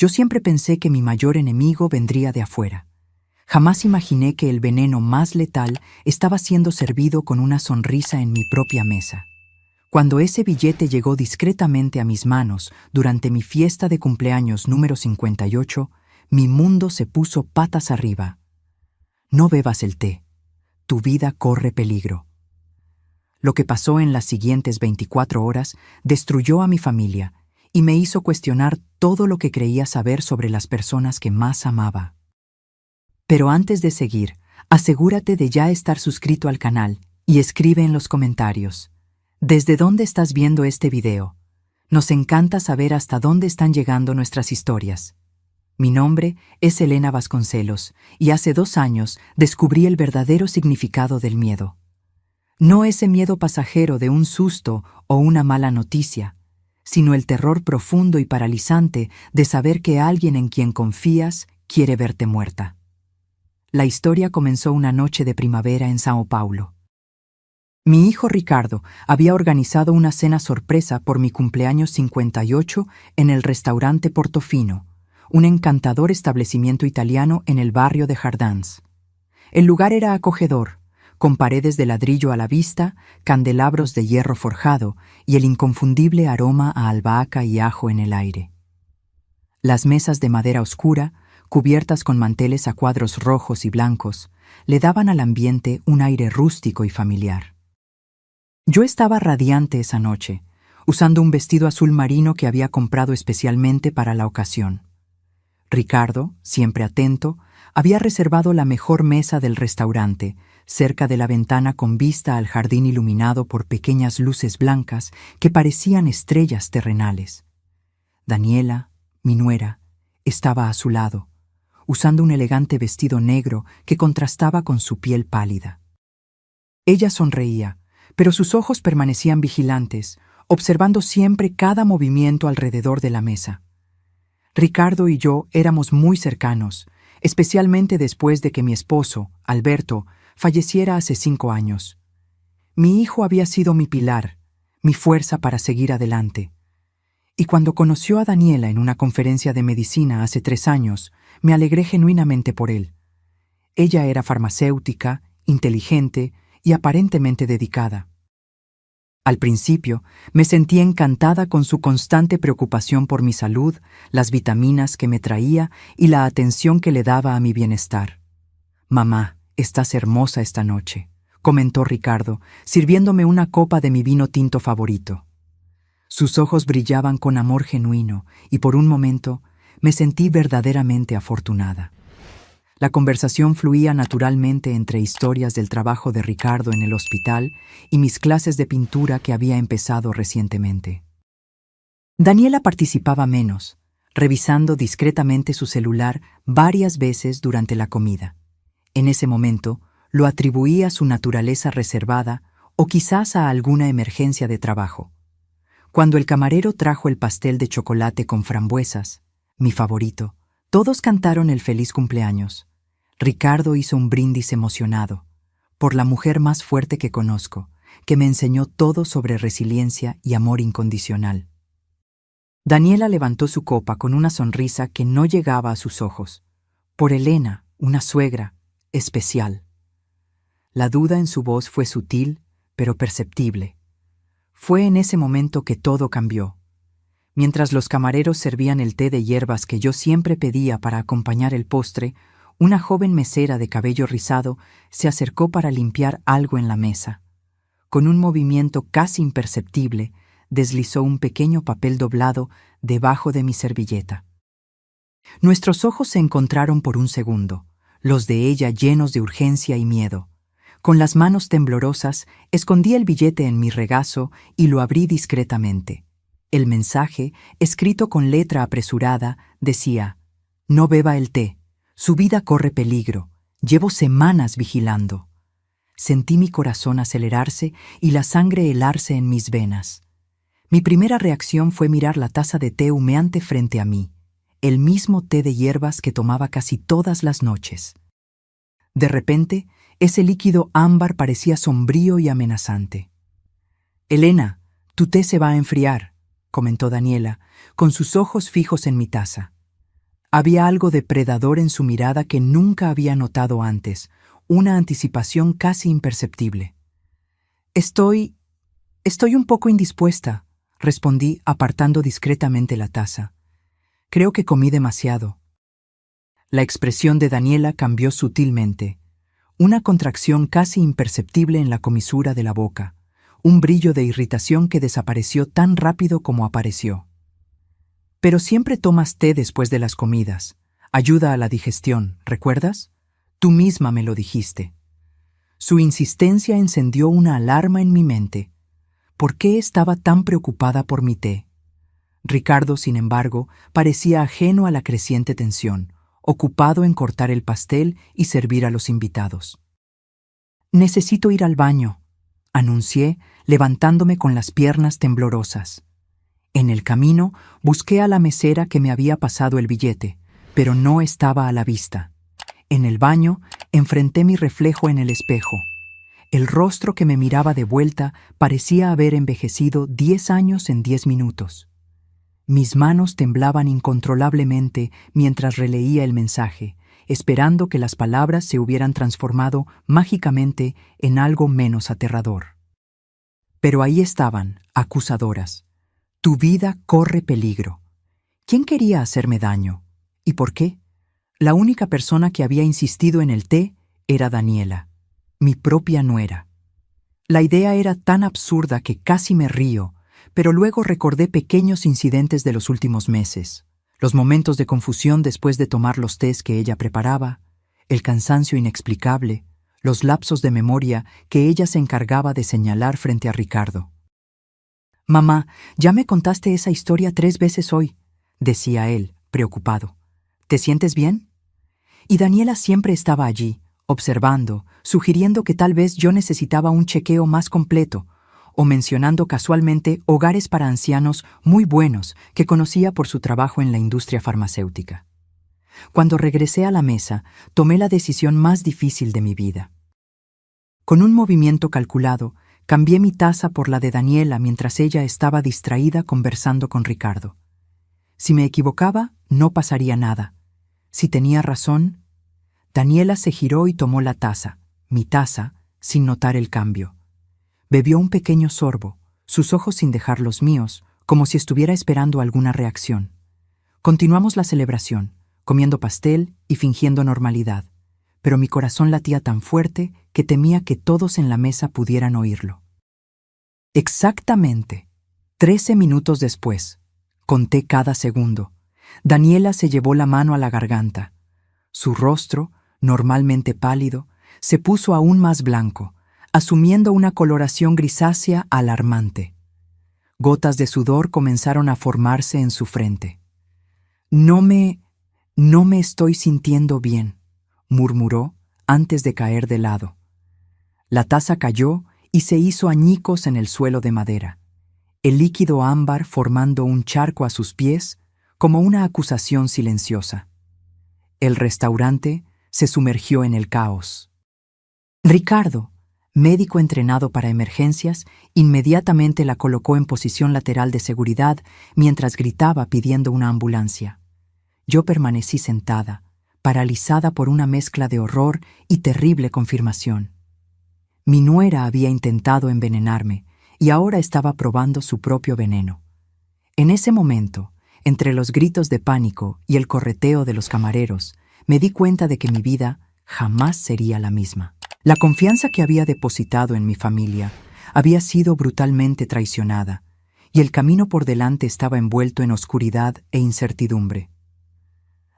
Yo siempre pensé que mi mayor enemigo vendría de afuera. Jamás imaginé que el veneno más letal estaba siendo servido con una sonrisa en mi propia mesa. Cuando ese billete llegó discretamente a mis manos durante mi fiesta de cumpleaños número 58, mi mundo se puso patas arriba. No bebas el té. Tu vida corre peligro. Lo que pasó en las siguientes 24 horas destruyó a mi familia y me hizo cuestionar todo lo que creía saber sobre las personas que más amaba. Pero antes de seguir, asegúrate de ya estar suscrito al canal y escribe en los comentarios: ¿desde dónde estás viendo este video? Nos encanta saber hasta dónde están llegando nuestras historias. Mi nombre es Elena Vasconcelos y hace 2 años descubrí el verdadero significado del miedo. No ese miedo pasajero de un susto o una mala noticia, sino el terror profundo y paralizante de saber que alguien en quien confías quiere verte muerta. La historia comenzó una noche de primavera en São Paulo. Mi hijo Ricardo había organizado una cena sorpresa por mi cumpleaños 58 en el restaurante Portofino, un encantador establecimiento italiano en el barrio de Jardins. El lugar era acogedor, con paredes de ladrillo a la vista, candelabros de hierro forjado y el inconfundible aroma a albahaca y ajo en el aire. Las mesas de madera oscura, cubiertas con manteles a cuadros rojos y blancos, le daban al ambiente un aire rústico y familiar. Yo estaba radiante esa noche, usando un vestido azul marino que había comprado especialmente para la ocasión. Ricardo, siempre atento, había reservado la mejor mesa del restaurante, cerca de la ventana con vista al jardín iluminado por pequeñas luces blancas que parecían estrellas terrenales. Daniela, mi nuera, estaba a su lado, usando un elegante vestido negro que contrastaba con su piel pálida. Ella sonreía, pero sus ojos permanecían vigilantes, observando siempre cada movimiento alrededor de la mesa. Ricardo y yo éramos muy cercanos, especialmente después de que mi esposo, Alberto, falleciera hace 5 años. Mi hijo había sido mi pilar, mi fuerza para seguir adelante. Y cuando conoció a Daniela en una conferencia de medicina hace 3 años, me alegré genuinamente por él. Ella era farmacéutica, inteligente y aparentemente dedicada. Al principio, me sentí encantada con su constante preocupación por mi salud, las vitaminas que me traía y la atención que le daba a mi bienestar. «Mamá, estás hermosa esta noche», comentó Ricardo, sirviéndome una copa de mi vino tinto favorito. Sus ojos brillaban con amor genuino y por un momento me sentí verdaderamente afortunada. La conversación fluía naturalmente entre historias del trabajo de Ricardo en el hospital y mis clases de pintura que había empezado recientemente. Daniela participaba menos, revisando discretamente su celular varias veces durante la comida. En ese momento, lo atribuí a su naturaleza reservada o quizás a alguna emergencia de trabajo. Cuando el camarero trajo el pastel de chocolate con frambuesas, mi favorito, todos cantaron el feliz cumpleaños. Ricardo hizo un brindis emocionado, por la mujer más fuerte que conozco, que me enseñó todo sobre resiliencia y amor incondicional. Daniela levantó su copa con una sonrisa que no llegaba a sus ojos. Por Elena, una suegra especial. La duda en su voz fue sutil, pero perceptible. Fue en ese momento que todo cambió. Mientras los camareros servían el té de hierbas que yo siempre pedía para acompañar el postre, una joven mesera de cabello rizado se acercó para limpiar algo en la mesa. Con un movimiento casi imperceptible, deslizó un pequeño papel doblado debajo de mi servilleta. Nuestros ojos se encontraron por un segundo, los de ella llenos de urgencia y miedo. Con las manos temblorosas, escondí el billete en mi regazo y lo abrí discretamente. El mensaje, escrito con letra apresurada, decía: «No beba el té. Su vida corre peligro. Llevo semanas vigilando». Sentí mi corazón acelerarse y la sangre helarse en mis venas. Mi primera reacción fue mirar la taza de té humeante frente a mí, el mismo té de hierbas que tomaba casi todas las noches. De repente, ese líquido ámbar parecía sombrío y amenazante. «Elena, tu té se va a enfriar», comentó Daniela, con sus ojos fijos en mi taza. Había algo depredador en su mirada que nunca había notado antes, una anticipación casi imperceptible. Estoy un poco indispuesta, respondí apartando discretamente la taza. Creo que comí demasiado. La expresión de Daniela cambió sutilmente. Una contracción casi imperceptible en la comisura de la boca, un brillo de irritación que desapareció tan rápido como apareció. Pero siempre tomas té después de las comidas. Ayuda a la digestión, ¿recuerdas? Tú misma me lo dijiste. Su insistencia encendió una alarma en mi mente. ¿Por qué estaba tan preocupada por mi té? Ricardo, sin embargo, parecía ajeno a la creciente tensión, ocupado en cortar el pastel y servir a los invitados. «Necesito ir al baño», anuncié, levantándome con las piernas temblorosas. En el camino, busqué a la mesera que me había pasado el billete, pero no estaba a la vista. En el baño, enfrenté mi reflejo en el espejo. El rostro que me miraba de vuelta parecía haber envejecido 10 años en 10 minutos. Mis manos temblaban incontrolablemente mientras releía el mensaje, esperando que las palabras se hubieran transformado mágicamente en algo menos aterrador. Pero ahí estaban, acusadoras. Tu vida corre peligro. ¿Quién quería hacerme daño? ¿Y por qué? La única persona que había insistido en el té era Daniela, mi propia nuera. La idea era tan absurda que casi me río, pero luego recordé pequeños incidentes de los últimos meses, los momentos de confusión después de tomar los tés que ella preparaba, el cansancio inexplicable, los lapsos de memoria que ella se encargaba de señalar frente a Ricardo. «Mamá, ya me contaste esa historia 3 veces hoy», decía él, preocupado. «¿Te sientes bien?» Y Daniela siempre estaba allí, observando, sugiriendo que tal vez yo necesitaba un chequeo más completo, o mencionando casualmente hogares para ancianos muy buenos que conocía por su trabajo en la industria farmacéutica. Cuando regresé a la mesa, tomé la decisión más difícil de mi vida. Con un movimiento calculado, cambié mi taza por la de Daniela mientras ella estaba distraída conversando con Ricardo. Si me equivocaba, no pasaría nada. Si tenía razón, Daniela se giró y tomó la taza, mi taza, sin notar el cambio. Bebió un pequeño sorbo, sus ojos sin dejar los míos, como si estuviera esperando alguna reacción. Continuamos la celebración, comiendo pastel y fingiendo normalidad, pero mi corazón latía tan fuerte que temía que todos en la mesa pudieran oírlo. Exactamente 13 minutos después, conté cada segundo, Daniela se llevó la mano a la garganta. Su rostro, normalmente pálido, se puso aún más blanco, asumiendo una coloración grisácea alarmante. Gotas de sudor comenzaron a formarse en su frente. No me estoy sintiendo bien», murmuró antes de caer de lado. La taza cayó y se hizo añicos en el suelo de madera, el líquido ámbar formando un charco a sus pies como una acusación silenciosa. El restaurante se sumergió en el caos. Ricardo, médico entrenado para emergencias, inmediatamente la colocó en posición lateral de seguridad mientras gritaba pidiendo una ambulancia. Yo permanecí sentada, paralizada por una mezcla de horror y terrible confirmación. Mi nuera había intentado envenenarme y ahora estaba probando su propio veneno. En ese momento, entre los gritos de pánico y el correteo de los camareros, me di cuenta de que mi vida jamás sería la misma. La confianza que había depositado en mi familia había sido brutalmente traicionada, y el camino por delante estaba envuelto en oscuridad e incertidumbre.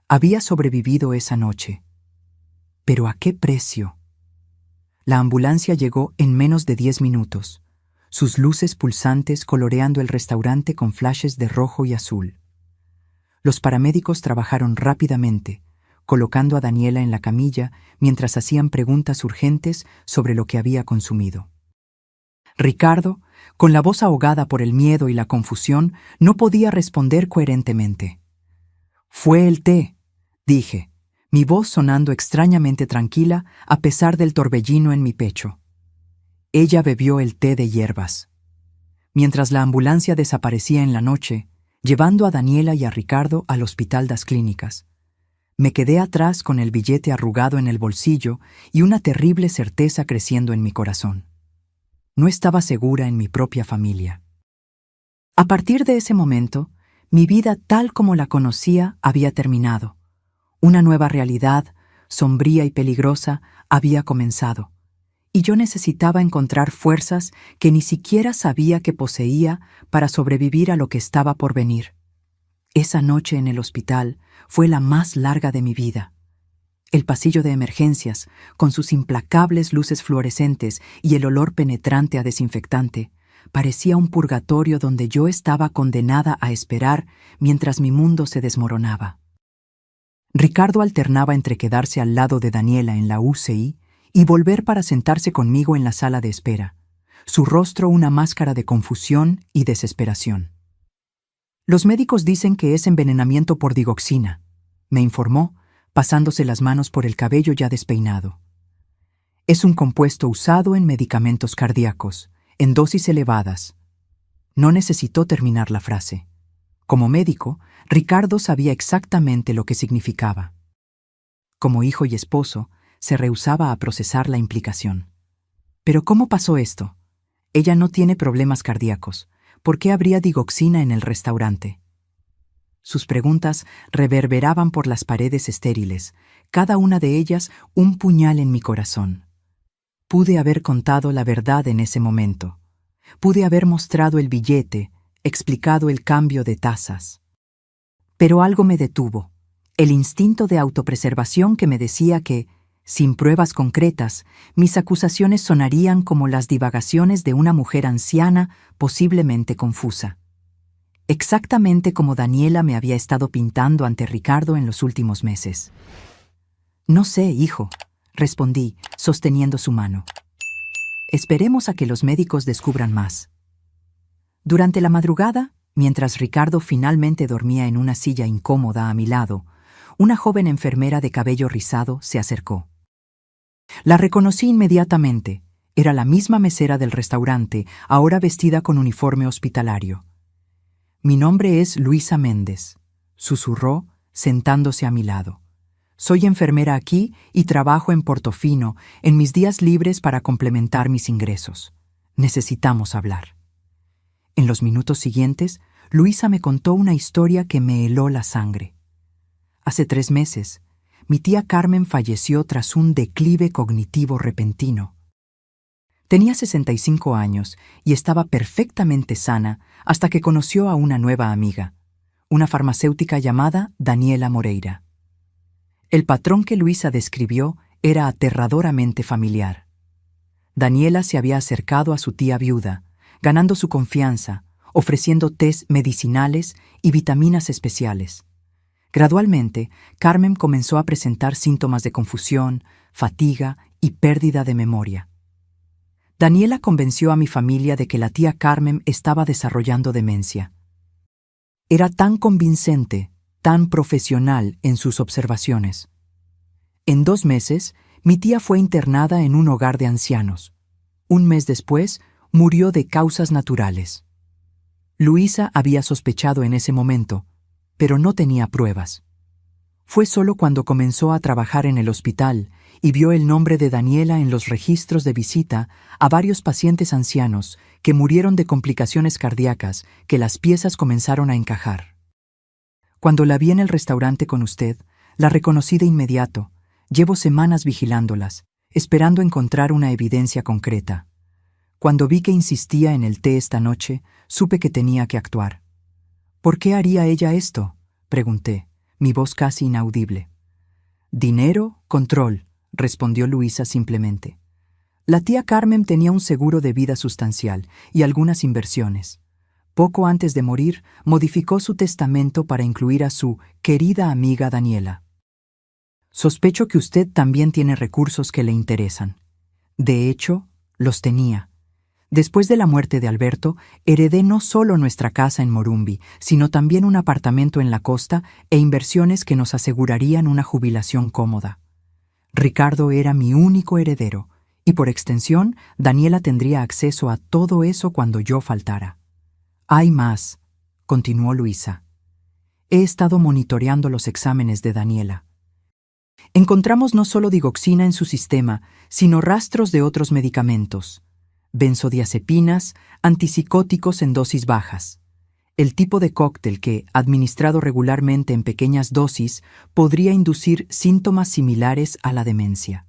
Había sobrevivido esa noche, pero ¿a qué precio? La ambulancia llegó en menos de 10 minutos, sus luces pulsantes coloreando el restaurante con flashes de rojo y azul. Los paramédicos trabajaron rápidamente, colocando a Daniela en la camilla mientras hacían preguntas urgentes sobre lo que había consumido. Ricardo, con la voz ahogada por el miedo y la confusión, no podía responder coherentemente. «Fue el té», dije, mi voz sonando extrañamente tranquila a pesar del torbellino en mi pecho. Ella bebió el té de hierbas. Mientras la ambulancia desaparecía en la noche, llevando a Daniela y a Ricardo al Hospital das Clínicas, Me quedé atrás con el billete arrugado en el bolsillo y una terrible certeza creciendo en mi corazón. No estaba segura en mi propia familia. A partir de ese momento, mi vida tal como la conocía había terminado. Una nueva realidad, sombría y peligrosa, había comenzado. Y yo necesitaba encontrar fuerzas que ni siquiera sabía que poseía para sobrevivir a lo que estaba por venir. Esa noche en el hospital fue la más larga de mi vida. El pasillo de emergencias, con sus implacables luces fluorescentes y el olor penetrante a desinfectante, parecía un purgatorio donde yo estaba condenada a esperar mientras mi mundo se desmoronaba. Ricardo alternaba entre quedarse al lado de Daniela en la UCI y volver para sentarse conmigo en la sala de espera, su rostro una máscara de confusión y desesperación. Los médicos dicen que es envenenamiento por digoxina, me informó, pasándose las manos por el cabello ya despeinado. Es un compuesto usado en medicamentos cardíacos, en dosis elevadas. No necesitó terminar la frase. Como médico, Ricardo sabía exactamente lo que significaba. Como hijo y esposo, se rehusaba a procesar la implicación. ¿Pero cómo pasó esto? Ella no tiene problemas cardíacos. ¿Por qué habría digoxina en el restaurante? Sus preguntas reverberaban por las paredes estériles, cada una de ellas un puñal en mi corazón. Pude haber contado la verdad en ese momento. Pude haber mostrado el billete, explicado el cambio de tazas. Pero algo me detuvo, el instinto de autopreservación que me decía que, sin pruebas concretas, mis acusaciones sonarían como las divagaciones de una mujer anciana posiblemente confusa. Exactamente como Daniela me había estado pintando ante Ricardo en los últimos meses. No sé, hijo, respondí, sosteniendo su mano. Esperemos a que los médicos descubran más. Durante la madrugada, mientras Ricardo finalmente dormía en una silla incómoda a mi lado, una joven enfermera de cabello rizado se acercó. La reconocí inmediatamente. Era la misma mesera del restaurante, ahora vestida con uniforme hospitalario. «Mi nombre es Luisa Méndez», susurró, sentándose a mi lado. «Soy enfermera aquí y trabajo en Portofino en mis días libres para complementar mis ingresos. Necesitamos hablar». En los minutos siguientes, Luisa me contó una historia que me heló la sangre. Hace 3 meses, mi tía Carmen falleció tras un declive cognitivo repentino. Tenía 65 años y estaba perfectamente sana hasta que conoció a una nueva amiga, una farmacéutica llamada Daniela Moreira. El patrón que Luisa describió era aterradoramente familiar. Daniela se había acercado a su tía viuda, ganando su confianza, ofreciendo tés medicinales y vitaminas especiales. Gradualmente, Carmen comenzó a presentar síntomas de confusión, fatiga y pérdida de memoria. Daniela convenció a mi familia de que la tía Carmen estaba desarrollando demencia. Era tan convincente, tan profesional en sus observaciones. En 2 meses, mi tía fue internada en un hogar de ancianos. 1 mes después, murió de causas naturales. Luisa había sospechado en ese momento, pero no tenía pruebas. Fue solo cuando comenzó a trabajar en el hospital y vio el nombre de Daniela en los registros de visita a varios pacientes ancianos que murieron de complicaciones cardíacas que las piezas comenzaron a encajar. Cuando la vi en el restaurante con usted, la reconocí de inmediato. Llevo semanas vigilándolas, esperando encontrar una evidencia concreta. Cuando vi que insistía en el té esta noche, supe que tenía que actuar. ¿Por qué haría ella esto?, pregunté, mi voz casi inaudible. «Dinero, control», respondió Luisa simplemente. La tía Carmen tenía un seguro de vida sustancial y algunas inversiones. Poco antes de morir, modificó su testamento para incluir a su querida amiga Daniela. Sospecho que usted también tiene recursos que le interesan. De hecho, los tenía. Después de la muerte de Alberto, heredé no solo nuestra casa en Morumbi, sino también un apartamento en la costa e inversiones que nos asegurarían una jubilación cómoda. Ricardo era mi único heredero, y por extensión, Daniela tendría acceso a todo eso cuando yo faltara. «Hay más», continuó Luisa. «He estado monitoreando los exámenes de Daniela. Encontramos no solo digoxina en su sistema, sino rastros de otros medicamentos, benzodiazepinas, antipsicóticos en dosis bajas. El tipo de cóctel que, administrado regularmente en pequeñas dosis, podría inducir síntomas similares a la demencia.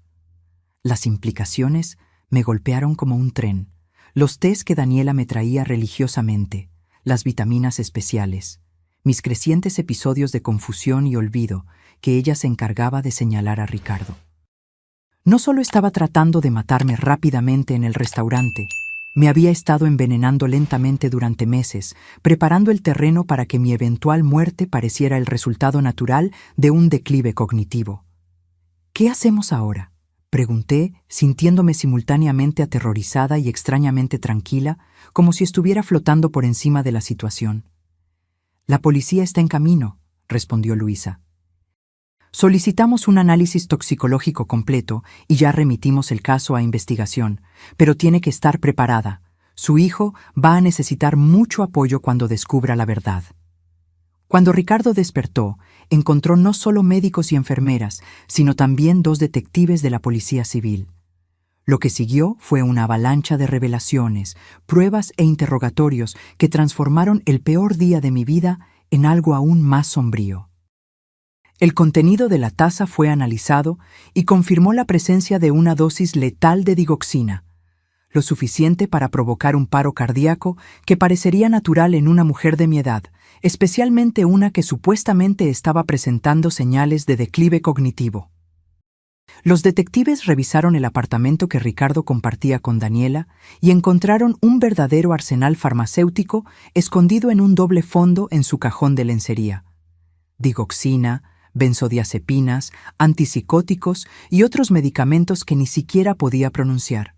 Las implicaciones me golpearon como un tren. Los tés que Daniela me traía religiosamente, las vitaminas especiales, mis crecientes episodios de confusión y olvido que ella se encargaba de señalar a Ricardo. No solo estaba tratando de matarme rápidamente en el restaurante, me había estado envenenando lentamente durante meses, preparando el terreno para que mi eventual muerte pareciera el resultado natural de un declive cognitivo. ¿Qué hacemos ahora?, pregunté, sintiéndome simultáneamente aterrorizada y extrañamente tranquila, como si estuviera flotando por encima de la situación. La policía está en camino, respondió Luisa. Solicitamos un análisis toxicológico completo y ya remitimos el caso a investigación, pero tiene que estar preparada. Su hijo va a necesitar mucho apoyo cuando descubra la verdad. Cuando Ricardo despertó, encontró no solo médicos y enfermeras, sino también 2 detectives de la Policía Civil. Lo que siguió fue una avalancha de revelaciones, pruebas e interrogatorios que transformaron el peor día de mi vida en algo aún más sombrío. El contenido de la taza fue analizado y confirmó la presencia de una dosis letal de digoxina, lo suficiente para provocar un paro cardíaco que parecería natural en una mujer de mi edad, especialmente una que supuestamente estaba presentando señales de declive cognitivo. Los detectives revisaron el apartamento que Ricardo compartía con Daniela y encontraron un verdadero arsenal farmacéutico escondido en un doble fondo en su cajón de lencería. Digoxina, benzodiazepinas, antipsicóticos y otros medicamentos que ni siquiera podía pronunciar.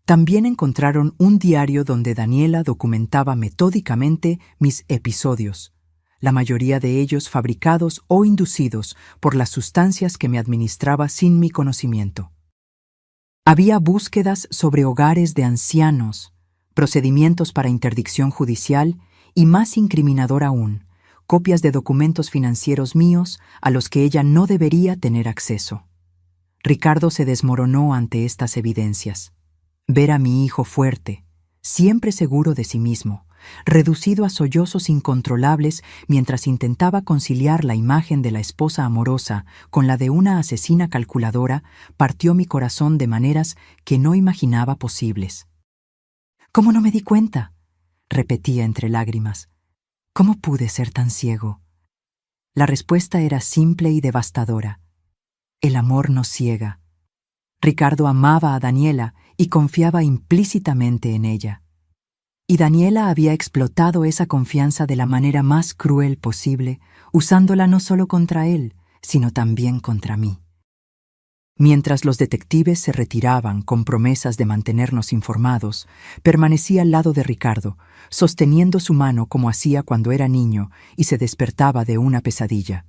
También encontraron un diario donde Daniela documentaba metódicamente mis episodios, la mayoría de ellos fabricados o inducidos por las sustancias que me administraba sin mi conocimiento. Había búsquedas sobre hogares de ancianos, procedimientos para interdicción judicial y, más incriminador aún, copias de documentos financieros míos a los que ella no debería tener acceso. Ricardo se desmoronó ante estas evidencias. Ver a mi hijo fuerte, siempre seguro de sí mismo, reducido a sollozos incontrolables mientras intentaba conciliar la imagen de la esposa amorosa con la de una asesina calculadora, partió mi corazón de maneras que no imaginaba posibles. «¿Cómo no me di cuenta?», repetía entre lágrimas. «¿Cómo pude ser tan ciego?». La respuesta era simple y devastadora. El amor nos ciega. Ricardo amaba a Daniela y confiaba implícitamente en ella. Y Daniela había explotado esa confianza de la manera más cruel posible, usándola no solo contra él, sino también contra mí. Mientras los detectives se retiraban con promesas de mantenernos informados, permanecí al lado de Ricardo, sosteniendo su mano como hacía cuando era niño y se despertaba de una pesadilla.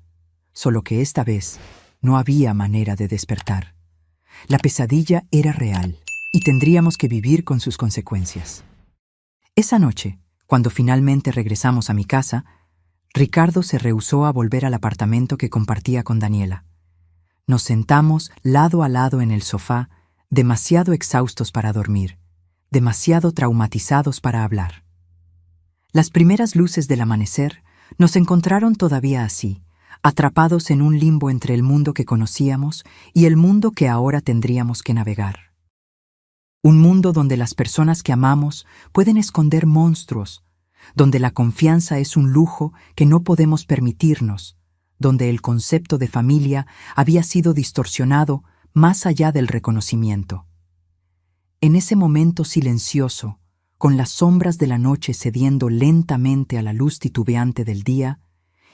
Solo que esta vez no había manera de despertar. La pesadilla era real y tendríamos que vivir con sus consecuencias. Esa noche, cuando finalmente regresamos a mi casa, Ricardo se rehusó a volver al apartamento que compartía con Daniela. Nos sentamos lado a lado en el sofá, demasiado exhaustos para dormir, demasiado traumatizados para hablar. Las primeras luces del amanecer nos encontraron todavía así, atrapados en un limbo entre el mundo que conocíamos y el mundo que ahora tendríamos que navegar. Un mundo donde las personas que amamos pueden esconder monstruos, donde la confianza es un lujo que no podemos permitirnos, donde el concepto de familia había sido distorsionado más allá del reconocimiento. En ese momento silencioso, con las sombras de la noche cediendo lentamente a la luz titubeante del día,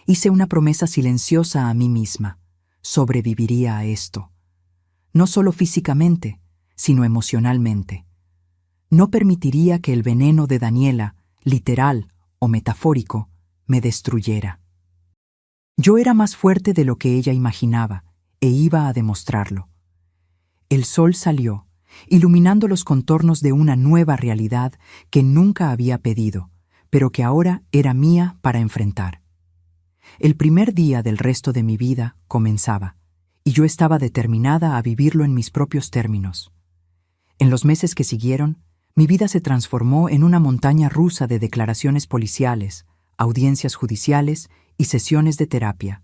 hice una promesa silenciosa a mí misma: sobreviviría a esto. No solo físicamente, sino emocionalmente. No permitiría que el veneno de Daniela, literal o metafórico, me destruyera. Yo era más fuerte de lo que ella imaginaba, e iba a demostrarlo. El sol salió, iluminando los contornos de una nueva realidad que nunca había pedido, pero que ahora era mía para enfrentar. El primer día del resto de mi vida comenzaba, y yo estaba determinada a vivirlo en mis propios términos. En los meses que siguieron, mi vida se transformó en una montaña rusa de declaraciones policiales, audiencias judiciales y sesiones de terapia.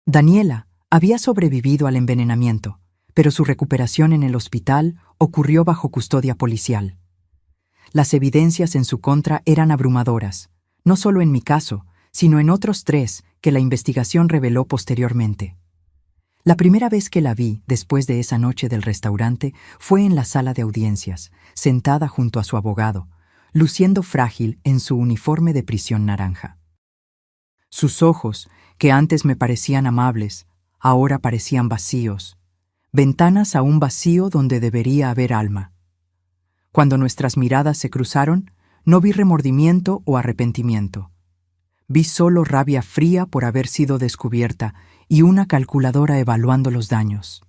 Daniela había sobrevivido al envenenamiento, pero su recuperación en el hospital ocurrió bajo custodia policial. Las evidencias en su contra eran abrumadoras, no solo en mi caso, sino en otros 3 que la investigación reveló posteriormente. La primera vez que la vi, después de esa noche del restaurante, fue en la sala de audiencias, sentada junto a su abogado, luciendo frágil en su uniforme de prisión naranja. Sus ojos, que antes me parecían amables, ahora parecían vacíos, ventanas a un vacío donde debería haber alma. Cuando nuestras miradas se cruzaron, no vi remordimiento o arrepentimiento. Vi solo rabia fría por haber sido descubierta y una calculadora evaluando los daños.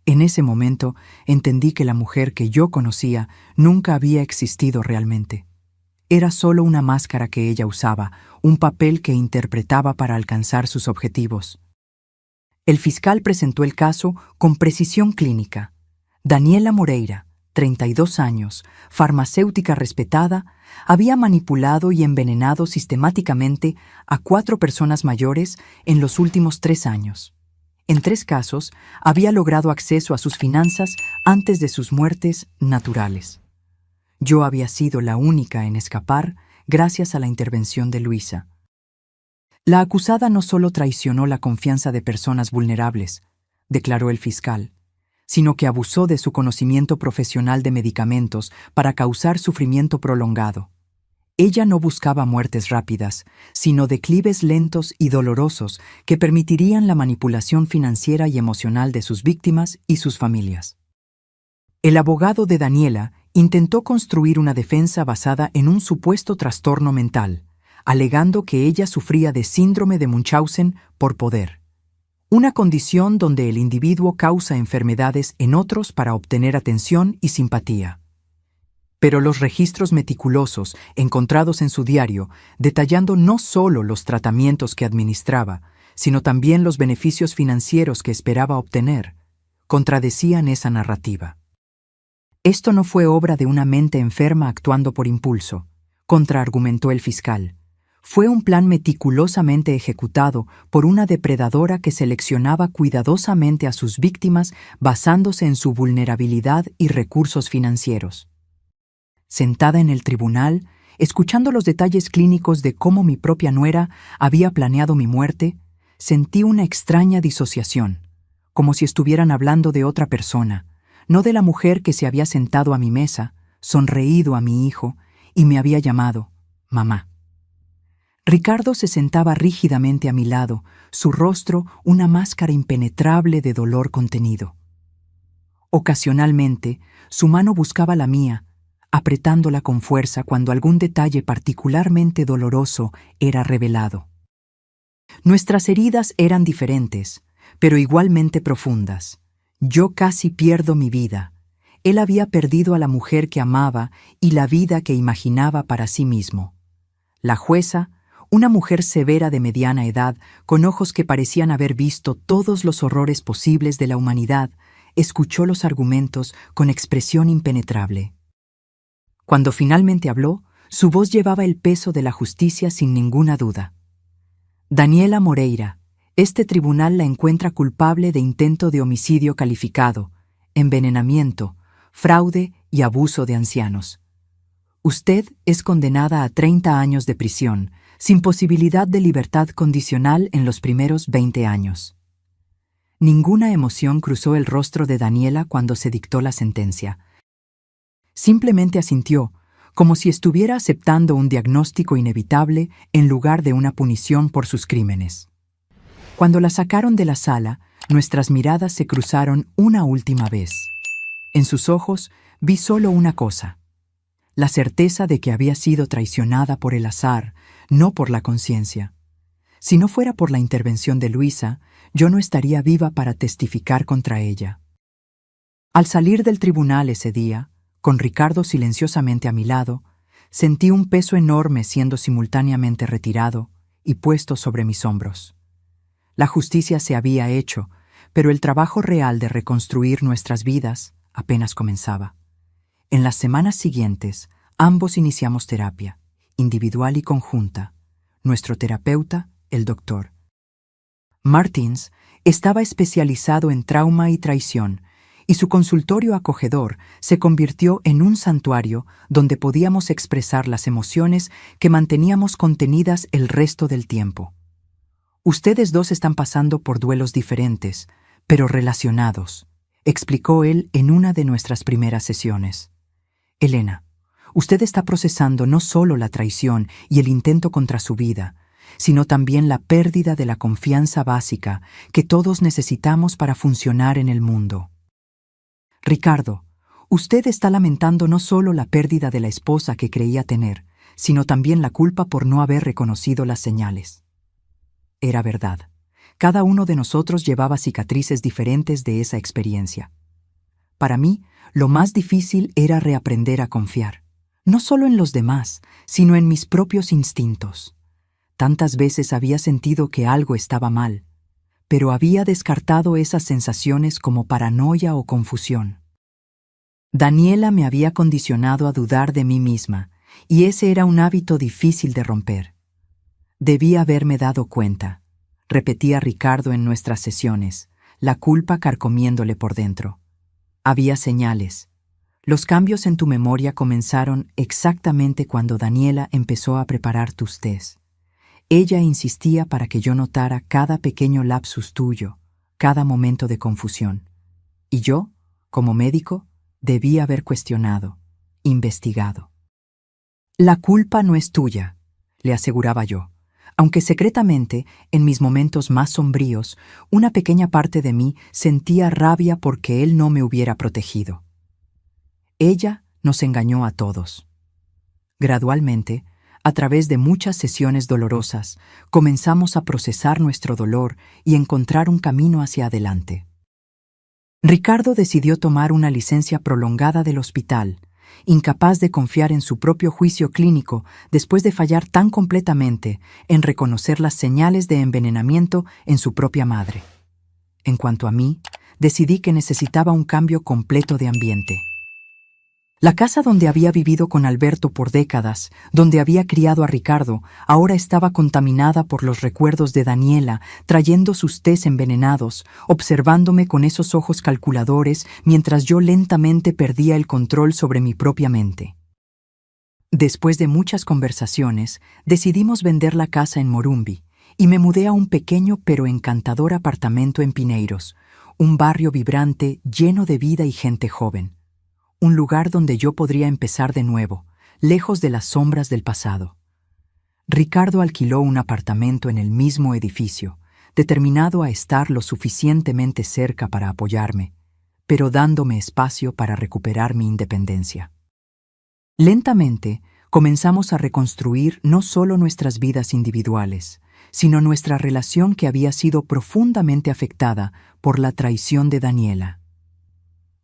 En ese momento entendí que la mujer que yo conocía nunca había existido realmente. Era solo una máscara que ella usaba, un papel que interpretaba para alcanzar sus objetivos. El fiscal presentó el caso con precisión clínica. Daniela Moreira, 32 años, farmacéutica respetada, había manipulado y envenenado sistemáticamente a 4 personas mayores en los últimos 3 años. En 3 casos, había logrado acceso a sus finanzas antes de sus muertes naturales. Yo había sido la única en escapar gracias a la intervención de Luisa. La acusada no solo traicionó la confianza de personas vulnerables, declaró el fiscal, sino que abusó de su conocimiento profesional de medicamentos para causar sufrimiento prolongado. Ella no buscaba muertes rápidas, sino declives lentos y dolorosos que permitirían la manipulación financiera y emocional de sus víctimas y sus familias. El abogado de Daniela intentó construir una defensa basada en un supuesto trastorno mental, alegando que ella sufría de síndrome de Munchausen por poder, una condición donde el individuo causa enfermedades en otros para obtener atención y simpatía. Pero los registros meticulosos encontrados en su diario, detallando no solo los tratamientos que administraba, sino también los beneficios financieros que esperaba obtener, contradecían esa narrativa. Esto no fue obra de una mente enferma actuando por impulso, contraargumentó el fiscal. Fue un plan meticulosamente ejecutado por una depredadora que seleccionaba cuidadosamente a sus víctimas basándose en su vulnerabilidad y recursos financieros. Sentada en el tribunal, escuchando los detalles clínicos de cómo mi propia nuera había planeado mi muerte, sentí una extraña disociación, como si estuvieran hablando de otra persona, no de la mujer que se había sentado a mi mesa, sonreído a mi hijo y me había llamado mamá. Ricardo se sentaba rígidamente a mi lado, su rostro una máscara impenetrable de dolor contenido. Ocasionalmente, su mano buscaba la mía, apretándola con fuerza cuando algún detalle particularmente doloroso era revelado. Nuestras heridas eran diferentes, pero igualmente profundas. Yo casi pierdo mi vida. Él había perdido a la mujer que amaba y la vida que imaginaba para sí mismo. La jueza, una mujer severa de mediana edad, con ojos que parecían haber visto todos los horrores posibles de la humanidad, escuchó los argumentos con expresión impenetrable. Cuando finalmente habló, su voz llevaba el peso de la justicia sin ninguna duda. Daniela Moreira, este tribunal la encuentra culpable de intento de homicidio calificado, envenenamiento, fraude y abuso de ancianos. Usted es condenada a 30 años de prisión, sin posibilidad de libertad condicional en los primeros 20 años. Ninguna emoción cruzó el rostro de Daniela cuando se dictó la sentencia. Simplemente asintió, como si estuviera aceptando un diagnóstico inevitable en lugar de una punición por sus crímenes. Cuando la sacaron de la sala, nuestras miradas se cruzaron una última vez. En sus ojos vi solo una cosa: la certeza de que había sido traicionada por el azar, no por la conciencia. Si no fuera por la intervención de Luisa, yo no estaría viva para testificar contra ella. Al salir del tribunal ese día, con Ricardo silenciosamente a mi lado, sentí un peso enorme siendo simultáneamente retirado y puesto sobre mis hombros. La justicia se había hecho, pero el trabajo real de reconstruir nuestras vidas apenas comenzaba. En las semanas siguientes, ambos iniciamos terapia, individual y conjunta. Nuestro terapeuta, el Dr. Martins, estaba especializado en trauma y traición, y su consultorio acogedor se convirtió en un santuario donde podíamos expresar las emociones que manteníamos contenidas el resto del tiempo. Ustedes dos están pasando por duelos diferentes, pero relacionados, explicó él en una de nuestras primeras sesiones. Elena, usted está procesando no solo la traición y el intento contra su vida, sino también la pérdida de la confianza básica que todos necesitamos para funcionar en el mundo. Ricardo, usted está lamentando no solo la pérdida de la esposa que creía tener, sino también la culpa por no haber reconocido las señales. Era verdad. Cada uno de nosotros llevaba cicatrices diferentes de esa experiencia. Para mí, lo más difícil era reaprender a confiar, no solo en los demás, sino en mis propios instintos. Tantas veces había sentido que algo estaba mal, pero había descartado esas sensaciones como paranoia o confusión. Daniela me había condicionado a dudar de mí misma, y ese era un hábito difícil de romper. Debí haberme dado cuenta, repetía Ricardo en nuestras sesiones, la culpa carcomiéndole por dentro. Había señales. Los cambios en tu memoria comenzaron exactamente cuando Daniela empezó a preparar tus tés. Ella insistía para que yo notara cada pequeño lapsus tuyo, cada momento de confusión. Y yo, como médico, debí haber cuestionado, investigado. La culpa no es tuya, le aseguraba yo, aunque secretamente, en mis momentos más sombríos, una pequeña parte de mí sentía rabia porque él no me hubiera protegido. Ella nos engañó a todos. Gradualmente, a través de muchas sesiones dolorosas, comenzamos a procesar nuestro dolor y encontrar un camino hacia adelante. Ricardo decidió tomar una licencia prolongada del hospital, incapaz de confiar en su propio juicio clínico después de fallar tan completamente en reconocer las señales de envenenamiento en su propia madre. En cuanto a mí, decidí que necesitaba un cambio completo de ambiente. La casa donde había vivido con Alberto por décadas, donde había criado a Ricardo, ahora estaba contaminada por los recuerdos de Daniela, trayendo sus tés envenenados, observándome con esos ojos calculadores mientras yo lentamente perdía el control sobre mi propia mente. Después de muchas conversaciones, decidimos vender la casa en Morumbi y me mudé a un pequeño pero encantador apartamento en Pineiros, un barrio vibrante lleno de vida y gente joven. Un lugar donde yo podría empezar de nuevo, lejos de las sombras del pasado. Ricardo alquiló un apartamento en el mismo edificio, determinado a estar lo suficientemente cerca para apoyarme, pero dándome espacio para recuperar mi independencia. Lentamente, comenzamos a reconstruir no solo nuestras vidas individuales, sino nuestra relación que había sido profundamente afectada por la traición de Daniela.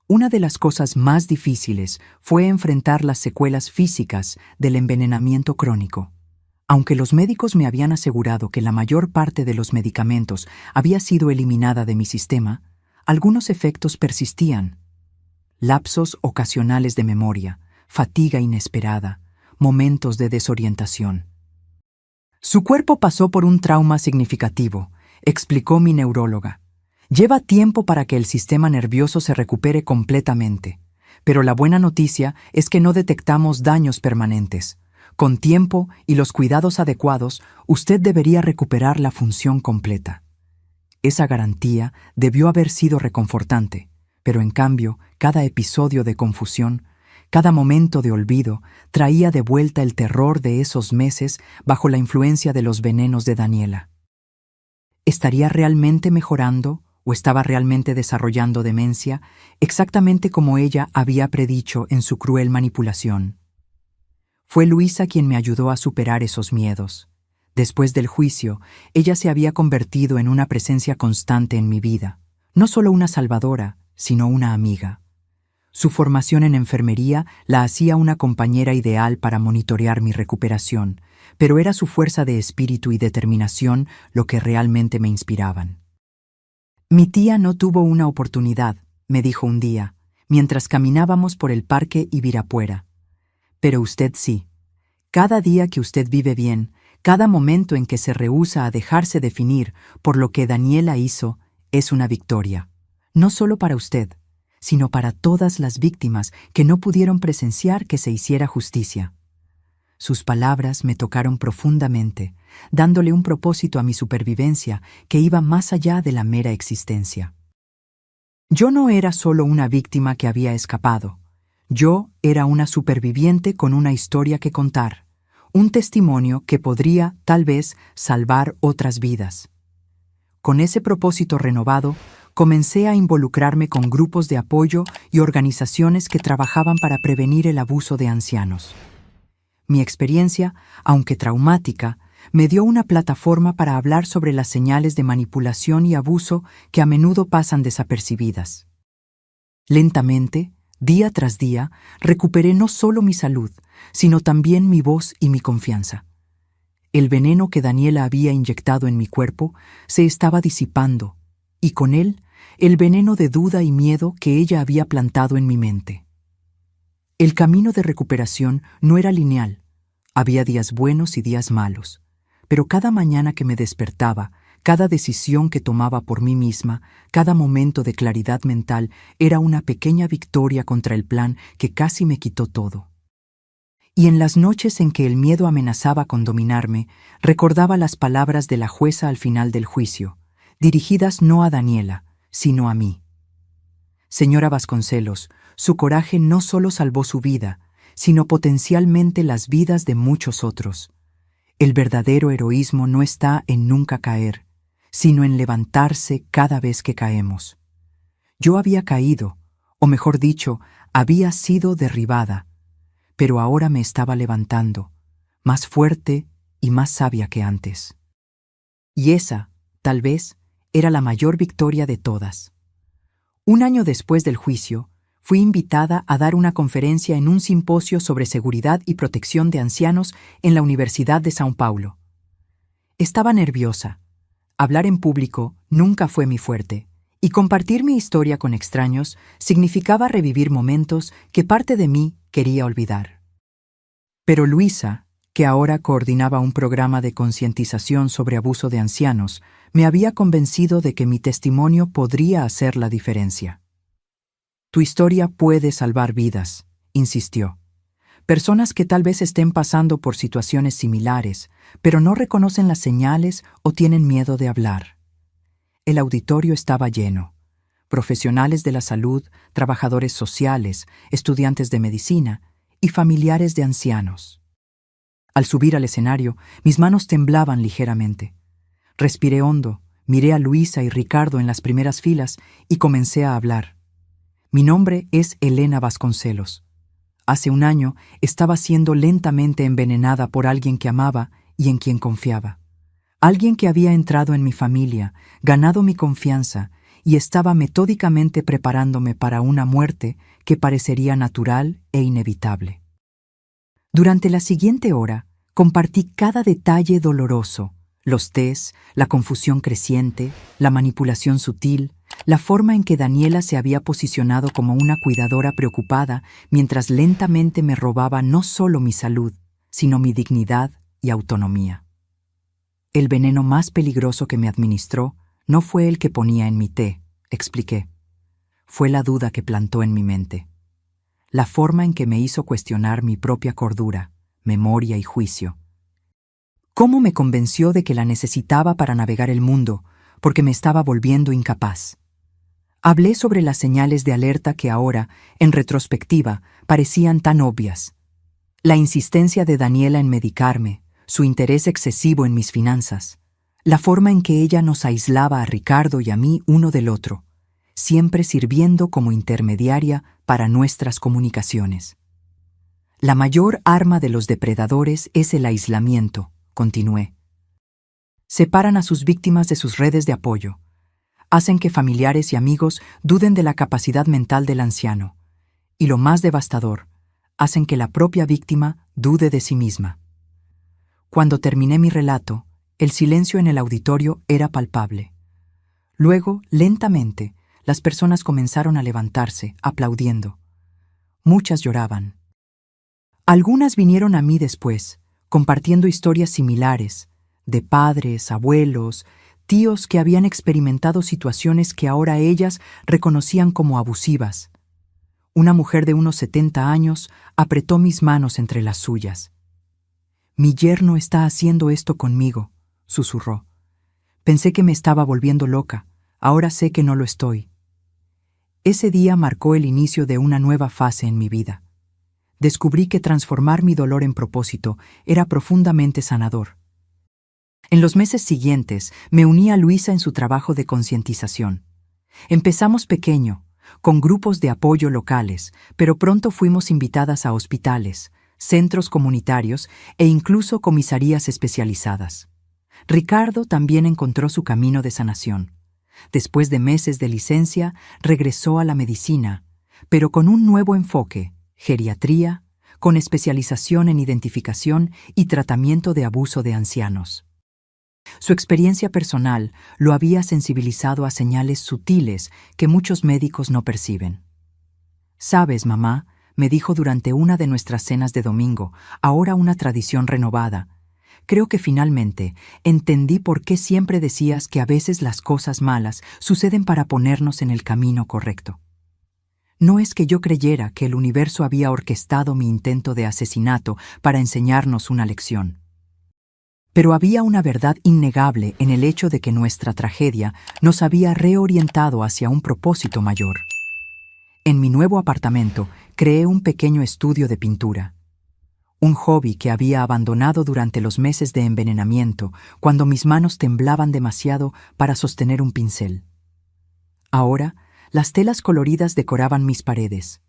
Una de las cosas más difíciles fue enfrentar las secuelas físicas del envenenamiento crónico. Aunque los médicos me habían asegurado que la mayor parte de los medicamentos había sido eliminada de mi sistema, algunos efectos persistían. Lapsos ocasionales de memoria, fatiga inesperada, momentos de desorientación. Su cuerpo pasó por un trauma significativo, explicó mi neuróloga. Lleva tiempo para que el sistema nervioso se recupere completamente, pero la buena noticia es que no detectamos daños permanentes. Con tiempo y los cuidados adecuados, usted debería recuperar la función completa. Esa garantía debió haber sido reconfortante, pero en cambio, cada episodio de confusión, cada momento de olvido, traía de vuelta el terror de esos meses bajo la influencia de los venenos de Daniela. ¿Estaría realmente mejorando o estaba realmente desarrollando demencia, exactamente como ella había predicho en su cruel manipulación? Fue Luisa quien me ayudó a superar esos miedos. Después del juicio, ella se había convertido en una presencia constante en mi vida, no solo una salvadora, sino una amiga. Su formación en enfermería la hacía una compañera ideal para monitorear mi recuperación, pero era su fuerza de espíritu y determinación lo que realmente me inspiraban. Mi tía no tuvo una oportunidad, me dijo un día, mientras caminábamos por el parque Ibirapuera. Pero usted sí. Cada día que usted vive bien, cada momento en que se rehúsa a dejarse definir por lo que Daniela hizo, es una victoria. No solo para usted, sino para todas las víctimas que no pudieron presenciar que se hiciera justicia. Sus palabras me tocaron profundamente, dándole un propósito a mi supervivencia que iba más allá de la mera existencia. Yo no era solo una víctima que había escapado. Yo era una superviviente con una historia que contar, un testimonio que podría, tal vez, salvar otras vidas. Con ese propósito renovado, comencé a involucrarme con grupos de apoyo y organizaciones que trabajaban para prevenir el abuso de ancianos. Mi experiencia, aunque traumática, me dio una plataforma para hablar sobre las señales de manipulación y abuso que a menudo pasan desapercibidas. Lentamente, día tras día, recuperé no solo mi salud, sino también mi voz y mi confianza. El veneno que Daniela había inyectado en mi cuerpo se estaba disipando, y con él, el veneno de duda y miedo que ella había plantado en mi mente. El camino de recuperación no era lineal. Había días buenos y días malos, pero cada mañana que me despertaba, cada decisión que tomaba por mí misma, cada momento de claridad mental era una pequeña victoria contra el plan que casi me quitó todo. Y en las noches en que el miedo amenazaba con dominarme, recordaba las palabras de la jueza al final del juicio, dirigidas no a Daniela, sino a mí. Señora Vasconcelos, su coraje no solo salvó su vida, sino potencialmente las vidas de muchos otros. El verdadero heroísmo no está en nunca caer, sino en levantarse cada vez que caemos. Yo había caído, o mejor dicho, había sido derribada, pero ahora me estaba levantando, más fuerte y más sabia que antes. Y esa, tal vez, era la mayor victoria de todas. Un año después del juicio, fui invitada a dar una conferencia en un simposio sobre seguridad y protección de ancianos en la Universidad de São Paulo. Estaba nerviosa. Hablar en público nunca fue mi fuerte, y compartir mi historia con extraños significaba revivir momentos que parte de mí quería olvidar. Pero Luisa, que ahora coordinaba un programa de concientización sobre abuso de ancianos, me había convencido de que mi testimonio podría hacer la diferencia. Tu historia puede salvar vidas, insistió. Personas que tal vez estén pasando por situaciones similares, pero no reconocen las señales o tienen miedo de hablar. El auditorio estaba lleno. Profesionales de la salud, trabajadores sociales, estudiantes de medicina y familiares de ancianos. Al subir al escenario, mis manos temblaban ligeramente. Respiré hondo, miré a Luisa y Ricardo en las primeras filas y comencé a hablar. Mi nombre es Elena Vasconcelos. Hace un año estaba siendo lentamente envenenada por alguien que amaba y en quien confiaba. Alguien que había entrado en mi familia, ganado mi confianza y estaba metódicamente preparándome para una muerte que parecería natural e inevitable. Durante la siguiente hora, compartí cada detalle doloroso, los tés, la confusión creciente, la manipulación sutil, la forma en que Daniela se había posicionado como una cuidadora preocupada mientras lentamente me robaba no solo mi salud, sino mi dignidad y autonomía. El veneno más peligroso que me administró no fue el que ponía en mi té, expliqué. Fue la duda que plantó en mi mente. La forma en que me hizo cuestionar mi propia cordura, memoria y juicio. Cómo me convenció de que la necesitaba para navegar el mundo, porque me estaba volviendo incapaz. Hablé sobre las señales de alerta que ahora, en retrospectiva, parecían tan obvias. La insistencia de Daniela en medicarme, su interés excesivo en mis finanzas, la forma en que ella nos aislaba a Ricardo y a mí uno del otro, siempre sirviendo como intermediaria para nuestras comunicaciones. La mayor arma de los depredadores es el aislamiento, continué. Separan a sus víctimas de sus redes de apoyo. Hacen que familiares y amigos duden de la capacidad mental del anciano. Y lo más devastador, hacen que la propia víctima dude de sí misma. Cuando terminé mi relato, el silencio en el auditorio era palpable. Luego, lentamente, las personas comenzaron a levantarse, aplaudiendo. Muchas lloraban. Algunas vinieron a mí después, compartiendo historias similares, de padres, abuelos, tíos que habían experimentado situaciones que ahora ellas reconocían como abusivas. Una mujer de unos 70 años apretó mis manos entre las suyas. «Mi yerno está haciendo esto conmigo», susurró. «Pensé que me estaba volviendo loca, ahora sé que no lo estoy». Ese día marcó el inicio de una nueva fase en mi vida. Descubrí que transformar mi dolor en propósito era profundamente sanador. En los meses siguientes, me uní a Luisa en su trabajo de concientización. Empezamos pequeño, con grupos de apoyo locales, pero pronto fuimos invitadas a hospitales, centros comunitarios e incluso comisarías especializadas. Ricardo también encontró su camino de sanación. Después de meses de licencia, regresó a la medicina, pero con un nuevo enfoque: geriatría, con especialización en identificación y tratamiento de abuso de ancianos. Su experiencia personal lo había sensibilizado a señales sutiles que muchos médicos no perciben. «Sabes, mamá», me dijo durante una de nuestras cenas de domingo, ahora una tradición renovada, «creo que finalmente entendí por qué siempre decías que a veces las cosas malas suceden para ponernos en el camino correcto». No es que yo creyera que el universo había orquestado mi intento de asesinato para enseñarnos una lección. Pero había una verdad innegable en el hecho de que nuestra tragedia nos había reorientado hacia un propósito mayor. En mi nuevo apartamento creé un pequeño estudio de pintura. Un hobby que había abandonado durante los meses de envenenamiento, cuando mis manos temblaban demasiado para sostener un pincel. Ahora, las telas coloridas decoraban mis paredes.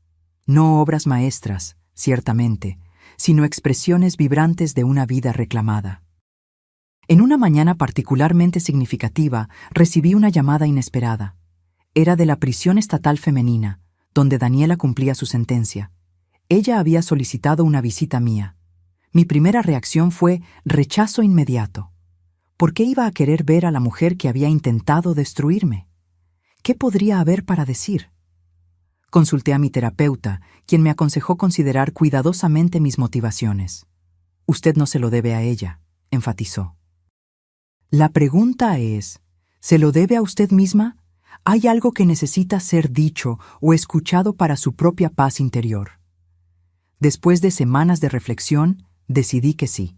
No obras maestras, ciertamente, sino expresiones vibrantes de una vida reclamada. En una mañana particularmente significativa, recibí una llamada inesperada. Era de la prisión estatal femenina, donde Daniela cumplía su sentencia. Ella había solicitado una visita mía. Mi primera reacción fue rechazo inmediato. ¿Por qué iba a querer ver a la mujer que había intentado destruirme? ¿Qué podría haber para decir? Consulté a mi terapeuta, quien me aconsejó considerar cuidadosamente mis motivaciones. «Usted no se lo debe a ella», enfatizó. La pregunta es, ¿se lo debe a usted misma? ¿Hay algo que necesita ser dicho o escuchado para su propia paz interior? Después de semanas de reflexión, decidí que sí.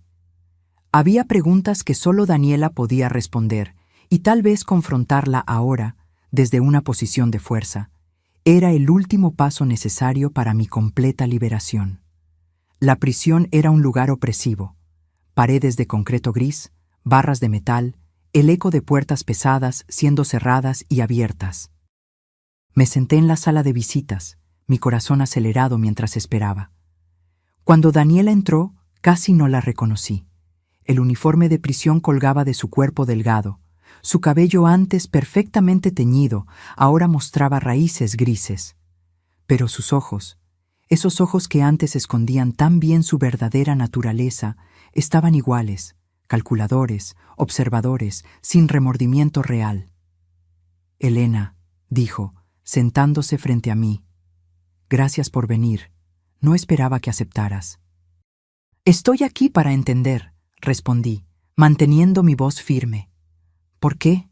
Había preguntas que solo Daniela podía responder, y tal vez confrontarla ahora, desde una posición de fuerza, era el último paso necesario para mi completa liberación. La prisión era un lugar opresivo. Paredes de concreto gris, barras de metal, el eco de puertas pesadas siendo cerradas y abiertas. Me senté en la sala de visitas, mi corazón acelerado mientras esperaba. Cuando Daniela entró, casi no la reconocí. El uniforme de prisión colgaba de su cuerpo delgado. Su cabello, antes perfectamente teñido, ahora mostraba raíces grises. Pero sus ojos, esos ojos que antes escondían tan bien su verdadera naturaleza, estaban iguales, calculadores, observadores, sin remordimiento real. «Elena», dijo, sentándose frente a mí, «gracias por venir. No esperaba que aceptaras». «Estoy aquí para entender», respondí, manteniendo mi voz firme. «¿Por qué?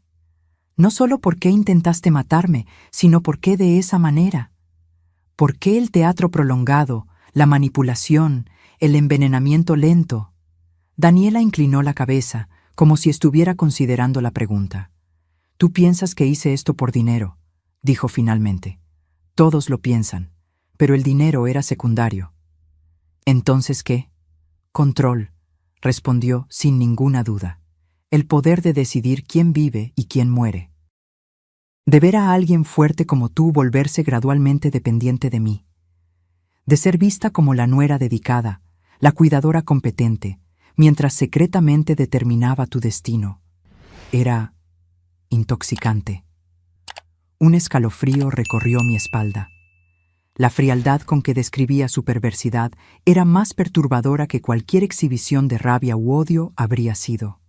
No solo por qué intentaste matarme, sino por qué de esa manera. ¿Por qué el teatro prolongado, la manipulación, el envenenamiento lento?» Daniela inclinó la cabeza, como si estuviera considerando la pregunta. «Tú piensas que hice esto por dinero», dijo finalmente. «Todos lo piensan, pero el dinero era secundario». «¿Entonces qué?» «Control», respondió sin ninguna duda. «El poder de decidir quién vive y quién muere. De ver a alguien fuerte como tú volverse gradualmente dependiente de mí. De ser vista como la nuera dedicada, la cuidadora competente, mientras secretamente determinaba tu destino. Era intoxicante». Un escalofrío recorrió mi espalda. La frialdad con que describía su perversidad era más perturbadora que cualquier exhibición de rabia u odio habría sido.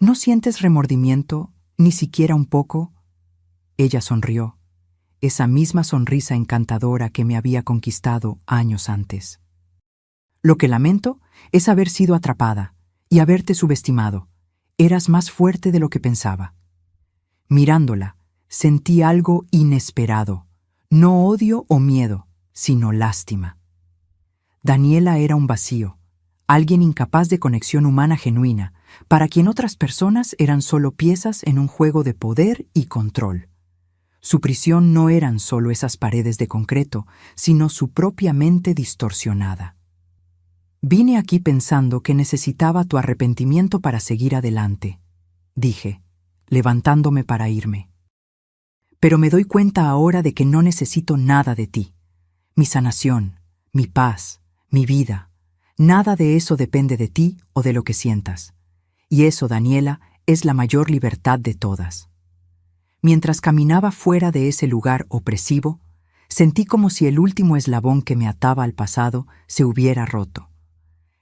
«¿No sientes remordimiento, ni siquiera un poco?», Ella sonrió, esa misma sonrisa encantadora que me había conquistado años antes. Lo que lamento es haber sido atrapada y haberte subestimado. Eras más fuerte de lo que pensaba. Mirándola, sentí algo inesperado, no odio o miedo, sino lástima. Daniela era un vacío, alguien incapaz de conexión humana genuina, para quien otras personas eran solo piezas en un juego de poder y control. Su prisión no eran solo esas paredes de concreto, sino su propia mente distorsionada. Vine aquí pensando que necesitaba tu arrepentimiento para seguir adelante, dije, levantándome para irme. Pero me doy cuenta ahora de que no necesito nada de ti. Mi sanación, mi paz, mi vida, nada de eso depende de ti o de lo que sientas. Y eso, Daniela, es la mayor libertad de todas. Mientras caminaba fuera de ese lugar opresivo, sentí como si el último eslabón que me ataba al pasado se hubiera roto.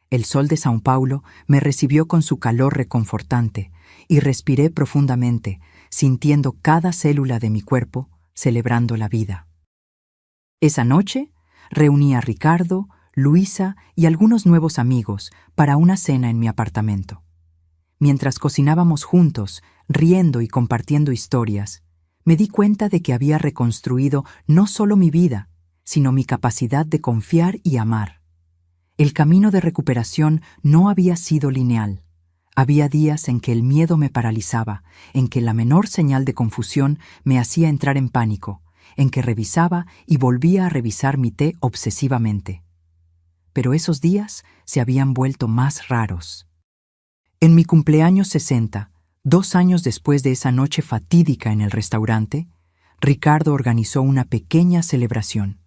El sol de São Paulo me recibió con su calor reconfortante y respiré profundamente, sintiendo cada célula de mi cuerpo celebrando la vida. Esa noche reuní a Ricardo, Luisa y algunos nuevos amigos para una cena en mi apartamento. Mientras cocinábamos juntos, riendo y compartiendo historias, me di cuenta de que había reconstruido no solo mi vida, sino mi capacidad de confiar y amar. El camino de recuperación no había sido lineal. Había días en que el miedo me paralizaba, en que la menor señal de confusión me hacía entrar en pánico, en que revisaba y volvía a revisar mi té obsesivamente. Pero esos días se habían vuelto más raros. En mi cumpleaños 60, 2 años después de esa noche fatídica en el restaurante, Ricardo organizó una pequeña celebración.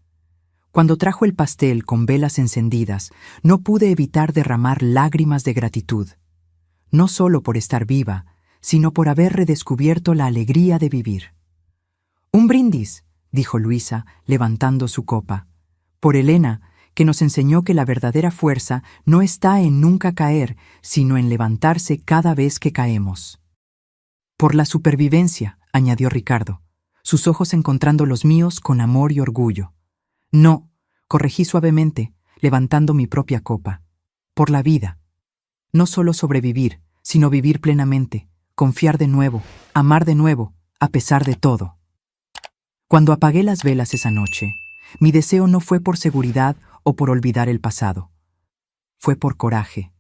Cuando trajo el pastel con velas encendidas, no pude evitar derramar lágrimas de gratitud, no solo por estar viva, sino por haber redescubierto la alegría de vivir. «Un brindis», dijo Luisa, levantando su copa, «por Elena, que nos enseñó que la verdadera fuerza no está en nunca caer, sino en levantarse cada vez que caemos». «Por la supervivencia», añadió Ricardo, sus ojos encontrando los míos con amor y orgullo. «No», corregí suavemente, levantando mi propia copa. «Por la vida. No solo sobrevivir, sino vivir plenamente, confiar de nuevo, amar de nuevo, a pesar de todo». Cuando apagué las velas esa noche, mi deseo no fue por seguridad o por olvidar el pasado. Fue por coraje.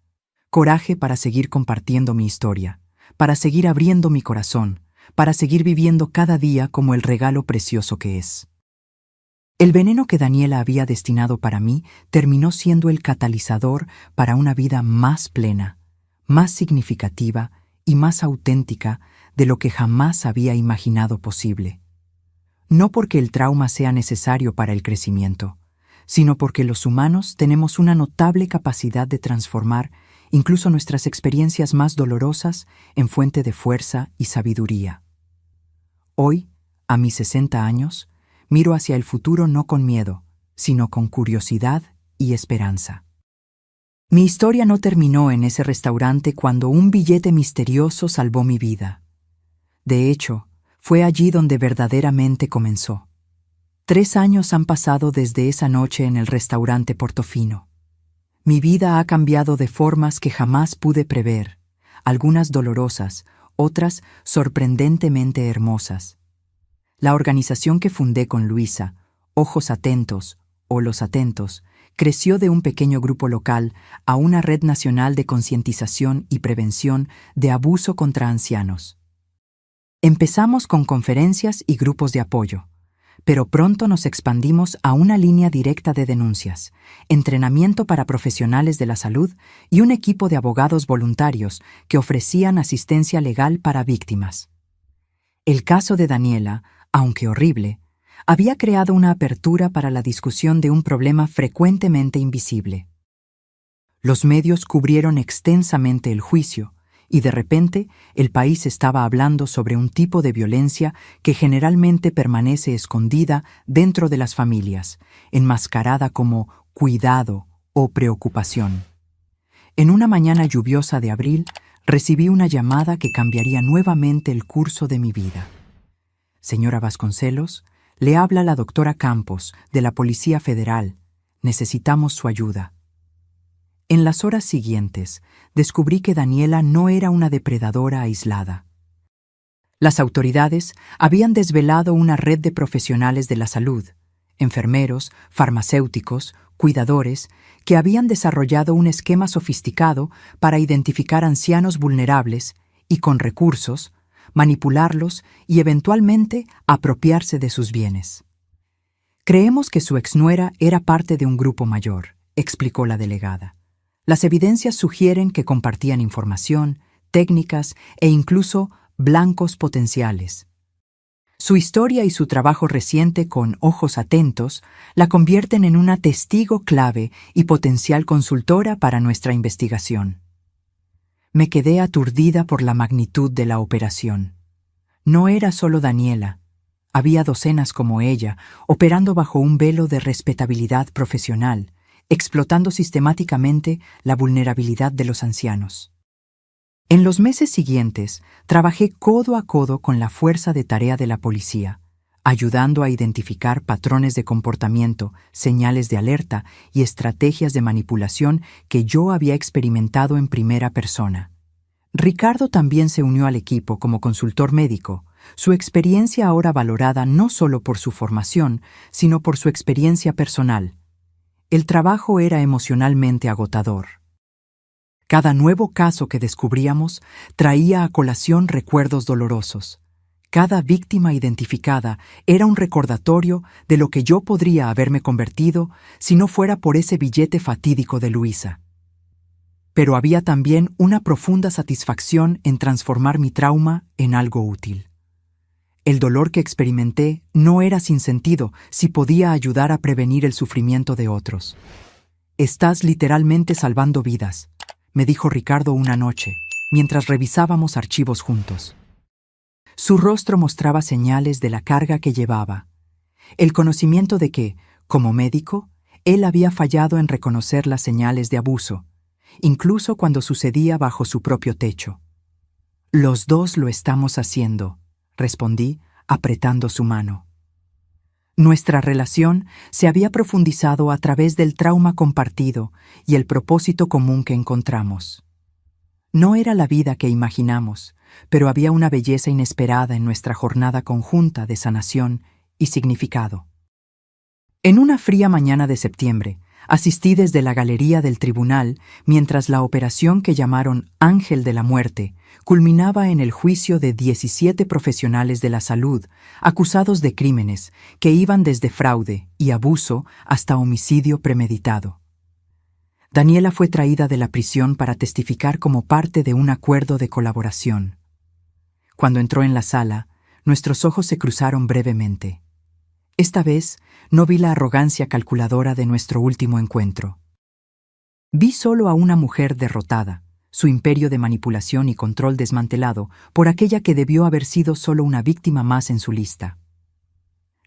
Coraje para seguir compartiendo mi historia, para seguir abriendo mi corazón, para seguir viviendo cada día como el regalo precioso que es. El veneno que Daniela había destinado para mí terminó siendo el catalizador para una vida más plena, más significativa y más auténtica de lo que jamás había imaginado posible. No porque el trauma sea necesario para el crecimiento, sino porque los humanos tenemos una notable capacidad de transformar incluso nuestras experiencias más dolorosas en fuente de fuerza y sabiduría. Hoy, a mis 60 años, miro hacia el futuro no con miedo, sino con curiosidad y esperanza. Mi historia no terminó en ese restaurante cuando un billete misterioso salvó mi vida. De hecho, fue allí donde verdaderamente comenzó. 3 años han pasado desde esa noche en el restaurante Portofino. Mi vida ha cambiado de formas que jamás pude prever, algunas dolorosas, otras sorprendentemente hermosas. La organización que fundé con Luisa, Ojos Atentos, o Los Atentos, creció de un pequeño grupo local a una red nacional de concientización y prevención de abuso contra ancianos. Empezamos con conferencias y grupos de apoyo, pero pronto nos expandimos a una línea directa de denuncias, entrenamiento para profesionales de la salud y un equipo de abogados voluntarios que ofrecían asistencia legal para víctimas. El caso de Daniela, aunque horrible, había creado una apertura para la discusión de un problema frecuentemente invisible. Los medios cubrieron extensamente el juicio, y de repente el país estaba hablando sobre un tipo de violencia que generalmente permanece escondida dentro de las familias, enmascarada como cuidado o preocupación. En una mañana lluviosa de abril, recibí una llamada que cambiaría nuevamente el curso de mi vida. Señora Vasconcelos, le habla la doctora Campos, de la Policía Federal. Necesitamos su ayuda. En las horas siguientes, descubrí que Daniela no era una depredadora aislada. Las autoridades habían desvelado una red de profesionales de la salud, enfermeros, farmacéuticos, cuidadores, que habían desarrollado un esquema sofisticado para identificar ancianos vulnerables y, con recursos, manipularlos y eventualmente apropiarse de sus bienes. Creemos que su exnuera era parte de un grupo mayor, explicó la delegada. Las evidencias sugieren que compartían información, técnicas e incluso blancos potenciales. Su historia y su trabajo reciente con Ojos Atentos la convierten en una testigo clave y potencial consultora para nuestra investigación. Me quedé aturdida por la magnitud de la operación. No era solo Daniela. Había docenas como ella, operando bajo un velo de respetabilidad profesional, explotando sistemáticamente la vulnerabilidad de los ancianos. En los meses siguientes, trabajé codo a codo con la fuerza de tarea de la policía, ayudando a identificar patrones de comportamiento, señales de alerta y estrategias de manipulación que yo había experimentado en primera persona. Ricardo también se unió al equipo como consultor médico, su experiencia ahora valorada no solo por su formación, sino por su experiencia personal. El trabajo era emocionalmente agotador. Cada nuevo caso que descubríamos traía a colación recuerdos dolorosos. Cada víctima identificada era un recordatorio de lo que yo podría haberme convertido si no fuera por ese billete fatídico de Luisa. Pero había también una profunda satisfacción en transformar mi trauma en algo útil. El dolor que experimenté no era sin sentido si podía ayudar a prevenir el sufrimiento de otros. «Estás literalmente salvando vidas», me dijo Ricardo una noche, mientras revisábamos archivos juntos. Su rostro mostraba señales de la carga que llevaba, el conocimiento de que, como médico, él había fallado en reconocer las señales de abuso, incluso cuando sucedía bajo su propio techo. «Los dos lo estamos haciendo», respondí, apretando su mano. Nuestra relación se había profundizado a través del trauma compartido y el propósito común que encontramos. No era la vida que imaginamos, pero había una belleza inesperada en nuestra jornada conjunta de sanación y significado. En una fría mañana de septiembre, asistí desde la galería del tribunal mientras la operación que llamaron Ángel de la Muerte culminaba en el juicio de 17 profesionales de la salud acusados de crímenes que iban desde fraude y abuso hasta homicidio premeditado. Daniela fue traída de la prisión para testificar como parte de un acuerdo de colaboración. Cuando entró en la sala, nuestros ojos se cruzaron brevemente. Esta vez no vi la arrogancia calculadora de nuestro último encuentro. Vi solo a una mujer derrotada, su imperio de manipulación y control desmantelado por aquella que debió haber sido solo una víctima más en su lista.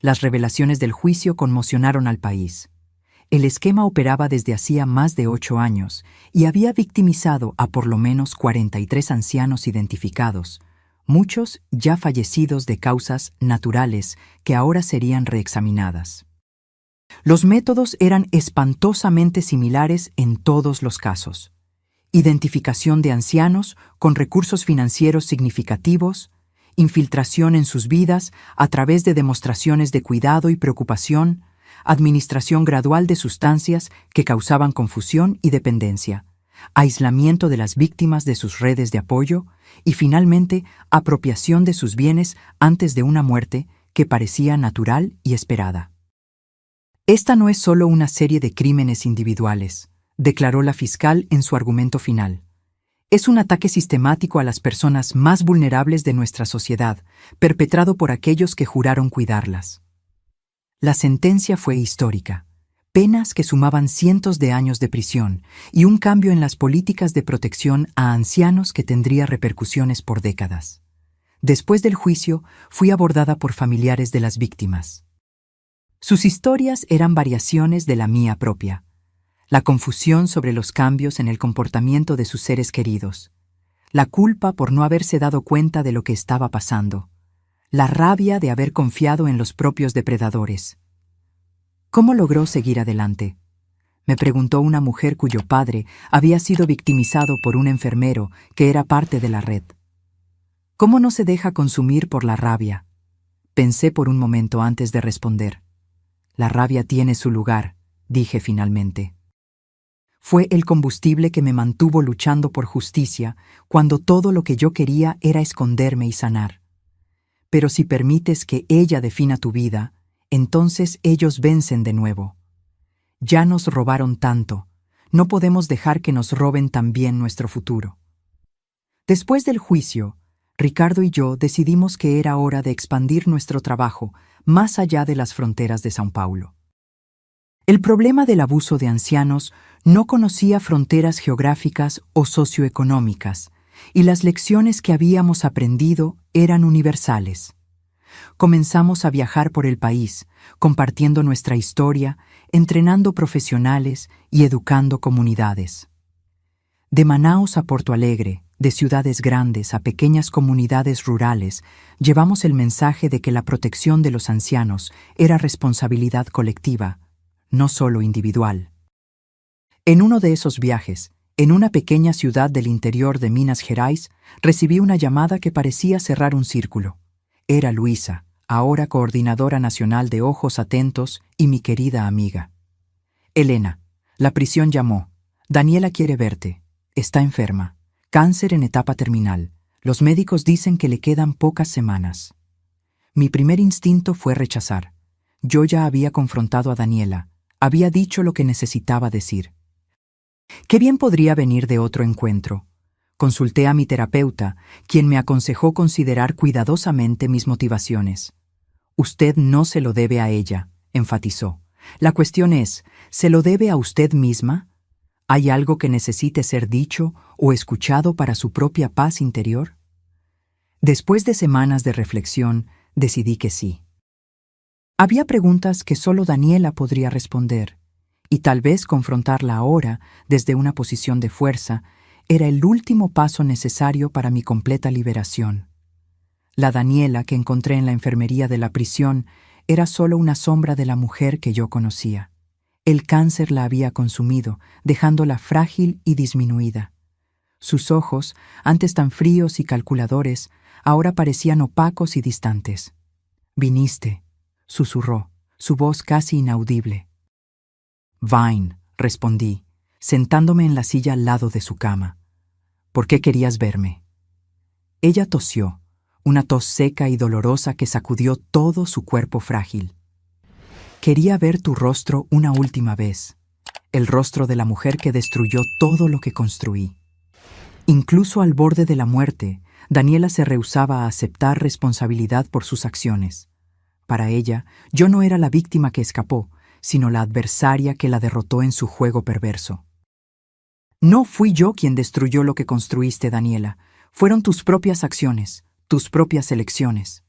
Las revelaciones del juicio conmocionaron al país. El esquema operaba desde hacía más de 8 años y había victimizado a por lo menos 43 ancianos identificados, muchos ya fallecidos de causas naturales que ahora serían reexaminadas. Los métodos eran espantosamente similares en todos los casos. Identificación de ancianos con recursos financieros significativos, infiltración en sus vidas a través de demostraciones de cuidado y preocupación, administración gradual de sustancias que causaban confusión y dependencia, aislamiento de las víctimas de sus redes de apoyo y, finalmente, apropiación de sus bienes antes de una muerte que parecía natural y esperada. Esta no es solo una serie de crímenes individuales, declaró la fiscal en su argumento final. Es un ataque sistemático a las personas más vulnerables de nuestra sociedad, perpetrado por aquellos que juraron cuidarlas. La sentencia fue histórica. Penas que sumaban cientos de años de prisión y un cambio en las políticas de protección a ancianos que tendría repercusiones por décadas. Después del juicio, fui abordada por familiares de las víctimas. Sus historias eran variaciones de la mía propia. La confusión sobre los cambios en el comportamiento de sus seres queridos. La culpa por no haberse dado cuenta de lo que estaba pasando. la rabia de haber confiado en los propios depredadores. ¿Cómo logró seguir adelante? Me preguntó una mujer cuyo padre había sido victimizado por un enfermero que era parte de la red. ¿Cómo no se deja consumir por la rabia? Pensé por un momento antes de responder. La rabia tiene su lugar, dije finalmente. Fue el combustible que me mantuvo luchando por justicia cuando todo lo que yo quería era esconderme y sanar. Pero si permites que ella defina tu vida, entonces ellos vencen de nuevo. Ya nos robaron tanto, no podemos dejar que nos roben también nuestro futuro. Después del juicio, Ricardo y yo decidimos que era hora de expandir nuestro trabajo más allá de las fronteras de São Paulo. El problema del abuso de ancianos no conocía fronteras geográficas o socioeconómicas, y las lecciones que habíamos aprendido eran universales. Comenzamos a viajar por el país, compartiendo nuestra historia, entrenando profesionales y educando comunidades. De Manaus a Porto Alegre, de ciudades grandes a pequeñas comunidades rurales, llevamos el mensaje de que la protección de los ancianos era responsabilidad colectiva, no solo individual. En uno de esos viajes, en una pequeña ciudad del interior de Minas Gerais, recibí una llamada que parecía cerrar un círculo. Era Luisa, ahora coordinadora nacional de Ojos Atentos y mi querida amiga. Elena, la prisión llamó. Daniela quiere verte. Está enferma. Cáncer en etapa terminal. Los médicos dicen que le quedan pocas semanas. Mi primer instinto fue rechazar. Yo ya había confrontado a Daniela. Había dicho lo que necesitaba decir. ¿Qué bien podría venir de otro encuentro? Consulté a mi terapeuta, quien me aconsejó considerar cuidadosamente mis motivaciones. Usted no se lo debe a ella, enfatizó. La cuestión es, ¿se lo debe a usted misma? ¿Hay algo que necesite ser dicho o escuchado para su propia paz interior? Después de semanas de reflexión, decidí que sí. Había preguntas que solo Daniela podría responder, y tal vez confrontarla ahora, desde una posición de fuerza, era el último paso necesario para mi completa liberación. La Daniela que encontré en la enfermería de la prisión era solo una sombra de la mujer que yo conocía. El cáncer la había consumido, dejándola frágil y disminuida. Sus ojos, antes tan fríos y calculadores, ahora parecían opacos y distantes. «Viniste», susurró, su voz casi inaudible. «Vine», respondí, sentándome en la silla al lado de su cama. «¿Por qué querías verme?» Ella tosió, una tos seca y dolorosa que sacudió todo su cuerpo frágil. «Quería ver tu rostro una última vez, el rostro de la mujer que destruyó todo lo que construí». Incluso al borde de la muerte, Daniela se rehusaba a aceptar responsabilidad por sus acciones. Para ella, yo no era la víctima que escapó, sino la adversaria que la derrotó en su juego perverso. «No fui yo quien destruyó lo que construiste, Daniela. Fueron tus propias acciones, tus propias elecciones».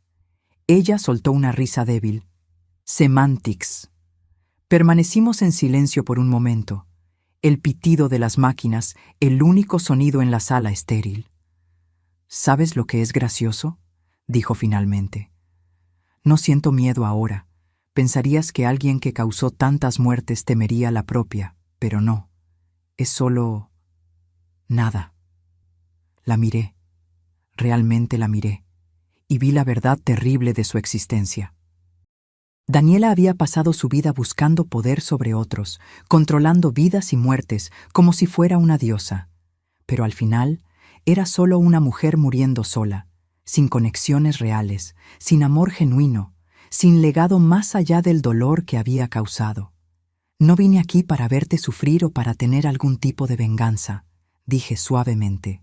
Ella soltó una risa débil. «Semantics». Permanecimos en silencio por un momento. El pitido de las máquinas, el único sonido en la sala estéril. «¿Sabes lo que es gracioso?», dijo finalmente. «No siento miedo ahora. Pensarías que alguien que causó tantas muertes temería la propia, pero no. Es solo... nada». La miré. Realmente la miré. Y vi la verdad terrible de su existencia. Daniela había pasado su vida buscando poder sobre otros, controlando vidas y muertes como si fuera una diosa. Pero al final, era solo una mujer muriendo sola, sin conexiones reales, sin amor genuino, sin legado más allá del dolor que había causado. «No vine aquí para verte sufrir o para tener algún tipo de venganza», dije suavemente.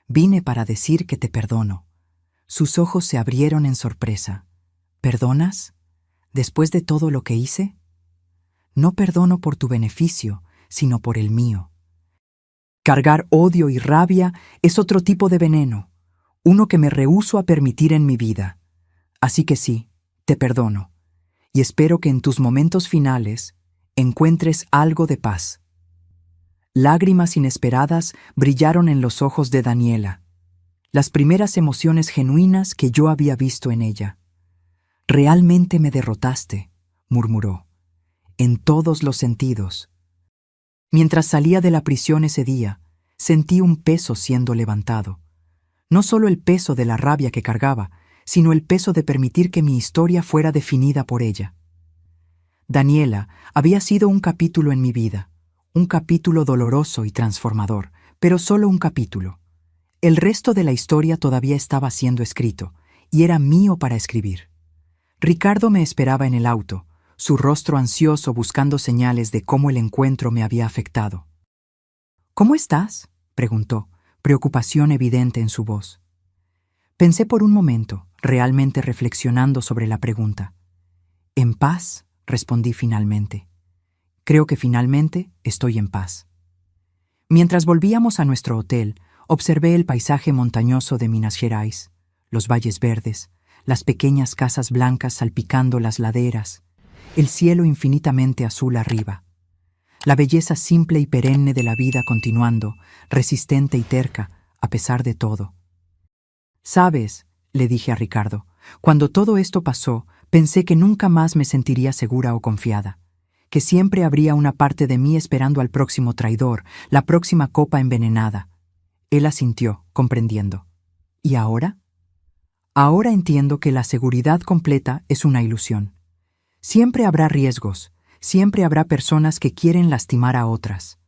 «Vine para decir que te perdono». Sus ojos se abrieron en sorpresa. «¿Perdonas? ¿Después de todo lo que hice?» «No perdono por tu beneficio, sino por el mío». Cargar odio y rabia es otro tipo de veneno, uno que me rehúso a permitir en mi vida. Así que sí, te perdono, y espero que en tus momentos finales encuentres algo de paz. Lágrimas inesperadas brillaron en los ojos de Daniela. las primeras emociones genuinas que yo había visto en ella. «Realmente me derrotaste», murmuró, «en todos los sentidos». Mientras salía de la prisión ese día, sentí un peso siendo levantado. No solo el peso de la rabia que cargaba, sino el peso de permitir que mi historia fuera definida por ella. Daniela había sido un capítulo en mi vida, un capítulo doloroso y transformador, pero solo un capítulo. El resto de la historia todavía estaba siendo escrito, y era mío para escribir. Ricardo me esperaba en el auto, su rostro ansioso buscando señales de cómo el encuentro me había afectado. «¿Cómo estás?», preguntó, preocupación evidente en su voz. Pensé por un momento, realmente reflexionando sobre la pregunta. «En paz», respondí finalmente. «Creo que finalmente estoy en paz». Mientras volvíamos a nuestro hotel, observé el paisaje montañoso de Minas Gerais, los valles verdes, las pequeñas casas blancas salpicando las laderas, el cielo infinitamente azul arriba. La belleza simple y perenne de la vida continuando, resistente y terca, a pesar de todo. «¿Sabes?», le dije a Ricardo, «cuando todo esto pasó, pensé que nunca más me sentiría segura o confiada, que siempre habría una parte de mí esperando al próximo traidor, la próxima copa envenenada». Él asintió, comprendiendo. «¿Y ahora?». «Ahora entiendo que la seguridad completa es una ilusión. Siempre habrá riesgos, siempre habrá personas que quieren lastimar a otras.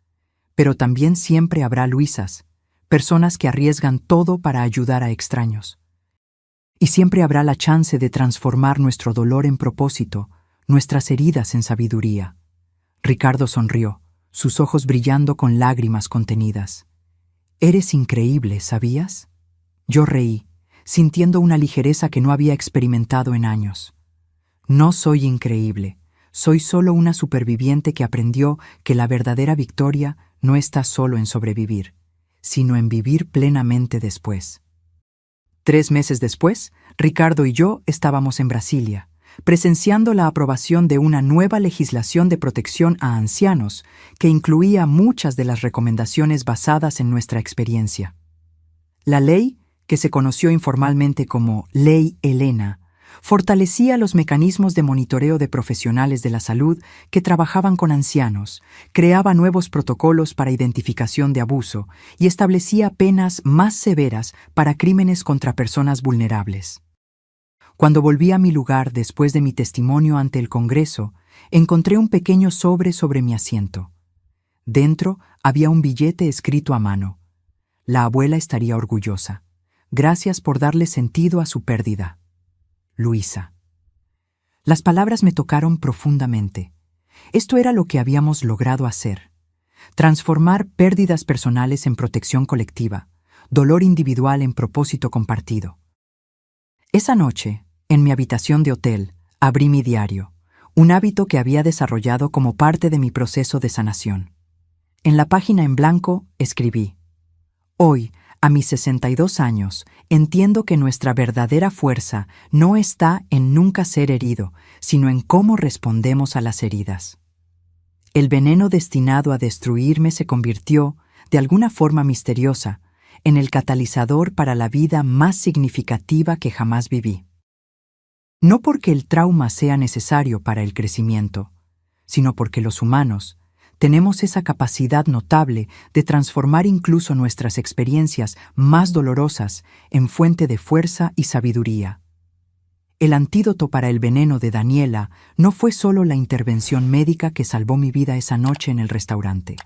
Pero también siempre habrá Luisas, personas que arriesgan todo para ayudar a extraños. Y siempre habrá la chance de transformar nuestro dolor en propósito, nuestras heridas en sabiduría». Ricardo sonrió, sus ojos brillando con lágrimas contenidas. «Eres increíble, ¿sabías?». Yo reí, sintiendo una ligereza que no había experimentado en años. «No soy increíble, soy solo una superviviente que aprendió que la verdadera victoria no está solo en sobrevivir, sino en vivir plenamente después». 3 meses después, Ricardo y yo estábamos en Brasilia, presenciando la aprobación de una nueva legislación de protección a ancianos que incluía muchas de las recomendaciones basadas en nuestra experiencia. La ley, que se conoció informalmente como Ley Helena, fortalecía los mecanismos de monitoreo de profesionales de la salud que trabajaban con ancianos, creaba nuevos protocolos para identificación de abuso y establecía penas más severas para crímenes contra personas vulnerables. Cuando volví a mi lugar después de mi testimonio ante el Congreso, encontré un pequeño sobre mi asiento. Dentro había un billete escrito a mano. La abuela estaría orgullosa. Gracias por darle sentido a su pérdida. Luisa. Las palabras me tocaron profundamente. Esto era lo que habíamos logrado hacer. Transformar pérdidas personales en protección colectiva, dolor individual en propósito compartido. Esa noche, en mi habitación de hotel, abrí mi diario, un hábito que había desarrollado como parte de mi proceso de sanación. En la página en blanco escribí: «Hoy, a mis 62 años, entiendo que nuestra verdadera fuerza no está en nunca ser herido, sino en cómo respondemos a las heridas». El veneno destinado a destruirme se convirtió, de alguna forma misteriosa, en el catalizador para la vida más significativa que jamás viví. No porque el trauma sea necesario para el crecimiento, sino porque los humanos tenemos esa capacidad notable de transformar incluso nuestras experiencias más dolorosas en fuente de fuerza y sabiduría. El antídoto para el veneno de Daniela no fue solo la intervención médica que salvó mi vida esa noche en el restaurante.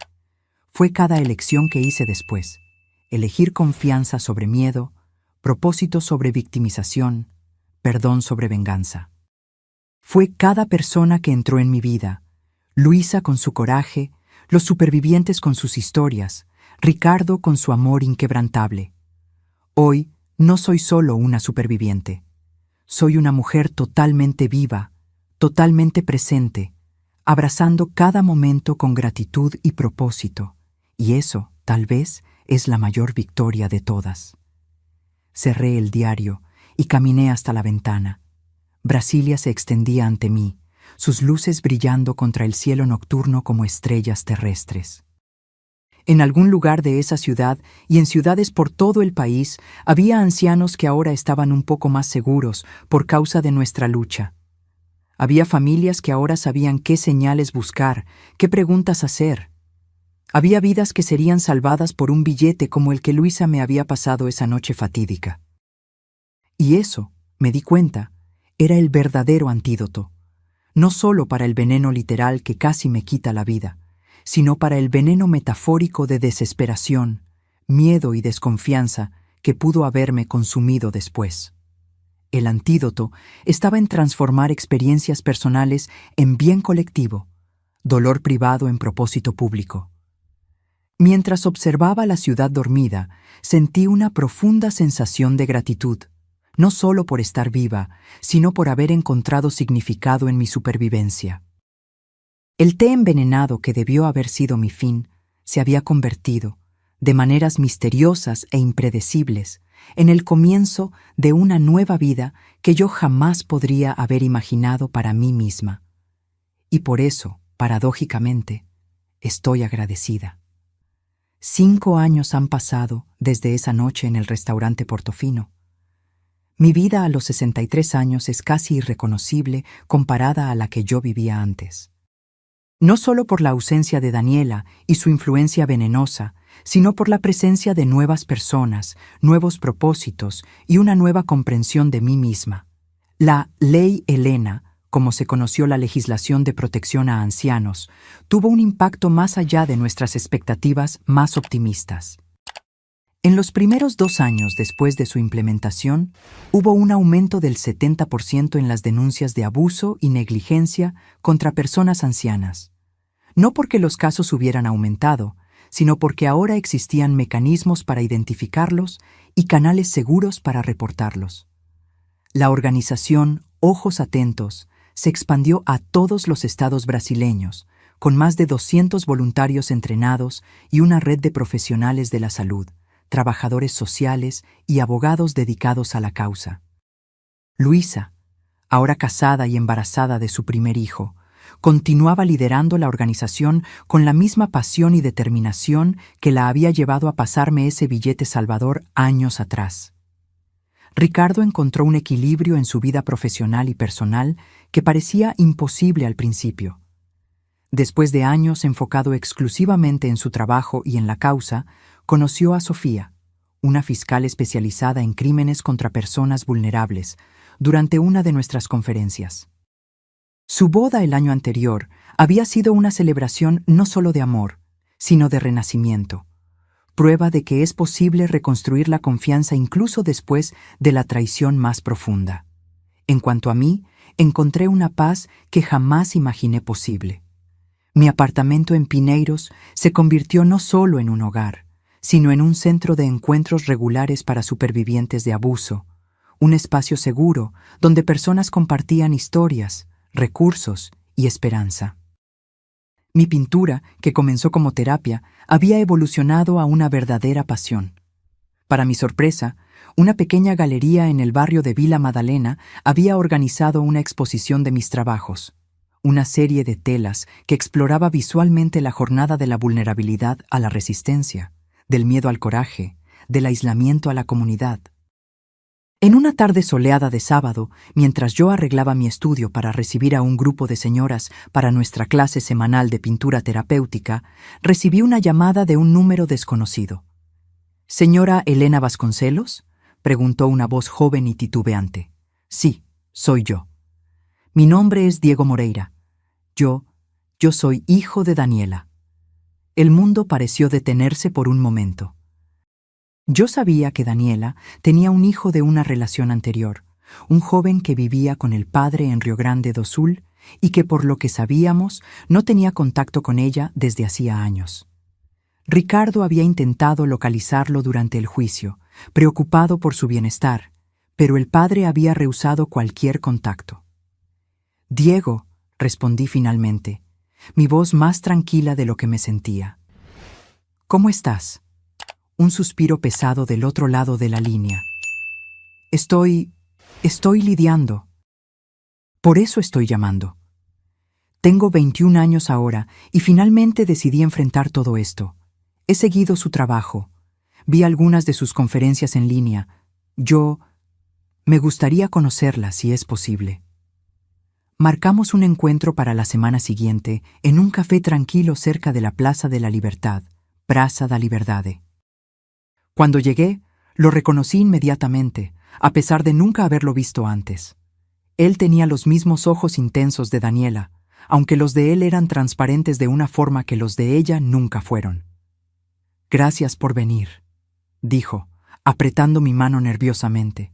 Fue cada elección que hice después. Elegir confianza sobre miedo, propósito sobre victimización, perdón sobre venganza. Fue cada persona que entró en mi vida, Luisa con su coraje, los supervivientes con sus historias, Ricardo con su amor inquebrantable. Hoy no soy solo una superviviente. Soy una mujer totalmente viva, totalmente presente, abrazando cada momento con gratitud y propósito. Y eso, tal vez, es la mayor victoria de todas. Cerré el diario y caminé hasta la ventana. Brasilia se extendía ante mí, sus luces brillando contra el cielo nocturno como estrellas terrestres. En algún lugar de esa ciudad y en ciudades por todo el país había ancianos que ahora estaban un poco más seguros por causa de nuestra lucha. Había familias que ahora sabían qué señales buscar, qué preguntas hacer. Había vidas que serían salvadas por un billete como el que Luisa me había pasado esa noche fatídica. Y eso, me di cuenta, era el verdadero antídoto, no solo para el veneno literal que casi me quita la vida, sino para el veneno metafórico de desesperación, miedo y desconfianza que pudo haberme consumido después. El antídoto estaba en transformar experiencias personales en bien colectivo, dolor privado en propósito público. Mientras observaba la ciudad dormida, sentí una profunda sensación de gratitud, no solo por estar viva, sino por haber encontrado significado en mi supervivencia. El té envenenado que debió haber sido mi fin se había convertido, de maneras misteriosas e impredecibles, en el comienzo de una nueva vida que yo jamás podría haber imaginado para mí misma. Y por eso, paradójicamente, estoy agradecida. 5 años han pasado desde esa noche en el restaurante Portofino. Mi vida a los 63 años es casi irreconocible comparada a la que yo vivía antes. No solo por la ausencia de Daniela y su influencia venenosa, sino por la presencia de nuevas personas, nuevos propósitos y una nueva comprensión de mí misma. La Ley Elena, como se conoció la legislación de protección a ancianos, tuvo un impacto más allá de nuestras expectativas más optimistas. En los primeros 2 años después de su implementación, hubo un aumento del 70% en las denuncias de abuso y negligencia contra personas ancianas. No porque los casos hubieran aumentado, sino porque ahora existían mecanismos para identificarlos y canales seguros para reportarlos. La organización Ojos Atentos se expandió a todos los estados brasileños, con más de 200 voluntarios entrenados y una red de profesionales de la salud, trabajadores sociales y abogados dedicados a la causa. Luisa, ahora casada y embarazada de su primer hijo, continuaba liderando la organización con la misma pasión y determinación que la había llevado a pasarme ese billete salvador años atrás. Ricardo encontró un equilibrio en su vida profesional y personal que parecía imposible al principio. Después de años enfocado exclusivamente en su trabajo y en la causa, conoció a Sofía, una fiscal especializada en crímenes contra personas vulnerables, durante una de nuestras conferencias. Su boda el año anterior había sido una celebración no solo de amor, sino de renacimiento, prueba de que es posible reconstruir la confianza incluso después de la traición más profunda. En cuanto a mí, encontré una paz que jamás imaginé posible. Mi apartamento en Pinheiros se convirtió no solo en un hogar, sino en un centro de encuentros regulares para supervivientes de abuso, un espacio seguro donde personas compartían historias, recursos y esperanza. Mi pintura, que comenzó como terapia, había evolucionado a una verdadera pasión. Para mi sorpresa, una pequeña galería en el barrio de Vila Madalena había organizado una exposición de mis trabajos, una serie de telas que exploraba visualmente la jornada de la vulnerabilidad a la resistencia, del miedo al coraje, del aislamiento a la comunidad. En una tarde soleada de sábado, mientras yo arreglaba mi estudio para recibir a un grupo de señoras para nuestra clase semanal de pintura terapéutica, recibí una llamada de un número desconocido. «¿Señora Elena Vasconcelos?», preguntó una voz joven y titubeante. «Sí, soy yo. Mi nombre es Diego Moreira. Yo soy hijo de Daniela». El mundo pareció detenerse por un momento. Yo sabía que Daniela tenía un hijo de una relación anterior, un joven que vivía con el padre en Rio Grande do Sul y que, por lo que sabíamos, no tenía contacto con ella desde hacía años. Ricardo había intentado localizarlo durante el juicio, preocupado por su bienestar, pero el padre había rehusado cualquier contacto. «Diego», respondí finalmente, mi voz más tranquila de lo que me sentía. «¿Cómo estás?». Un suspiro pesado del otro lado de la línea. Estoy lidiando. Por eso estoy llamando. Tengo 21 años ahora y finalmente decidí enfrentar todo esto. He seguido su trabajo. Vi algunas de sus conferencias en línea. Me gustaría conocerla si es posible. Marcamos un encuentro para la semana siguiente en un café tranquilo cerca de la Plaza de la Libertad, Praça da Liberdade. Cuando llegué, lo reconocí inmediatamente, a pesar de nunca haberlo visto antes. Él tenía los mismos ojos intensos de Daniela, aunque los de él eran transparentes de una forma que los de ella nunca fueron. «Gracias por venir», dijo, apretando mi mano nerviosamente.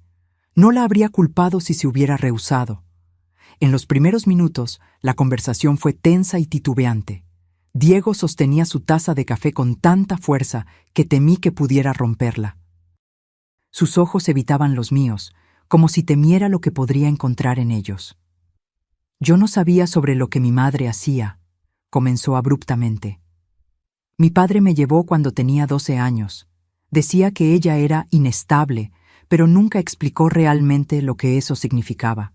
No la habría culpado si se hubiera rehusado. En los primeros minutos, la conversación fue tensa y titubeante. Diego sostenía su taza de café con tanta fuerza que temí que pudiera romperla. Sus ojos evitaban los míos, como si temiera lo que podría encontrar en ellos. «Yo no sabía sobre lo que mi madre hacía», comenzó abruptamente. «Mi padre me llevó cuando tenía 12 años. Decía que ella era inestable, pero nunca explicó realmente lo que eso significaba.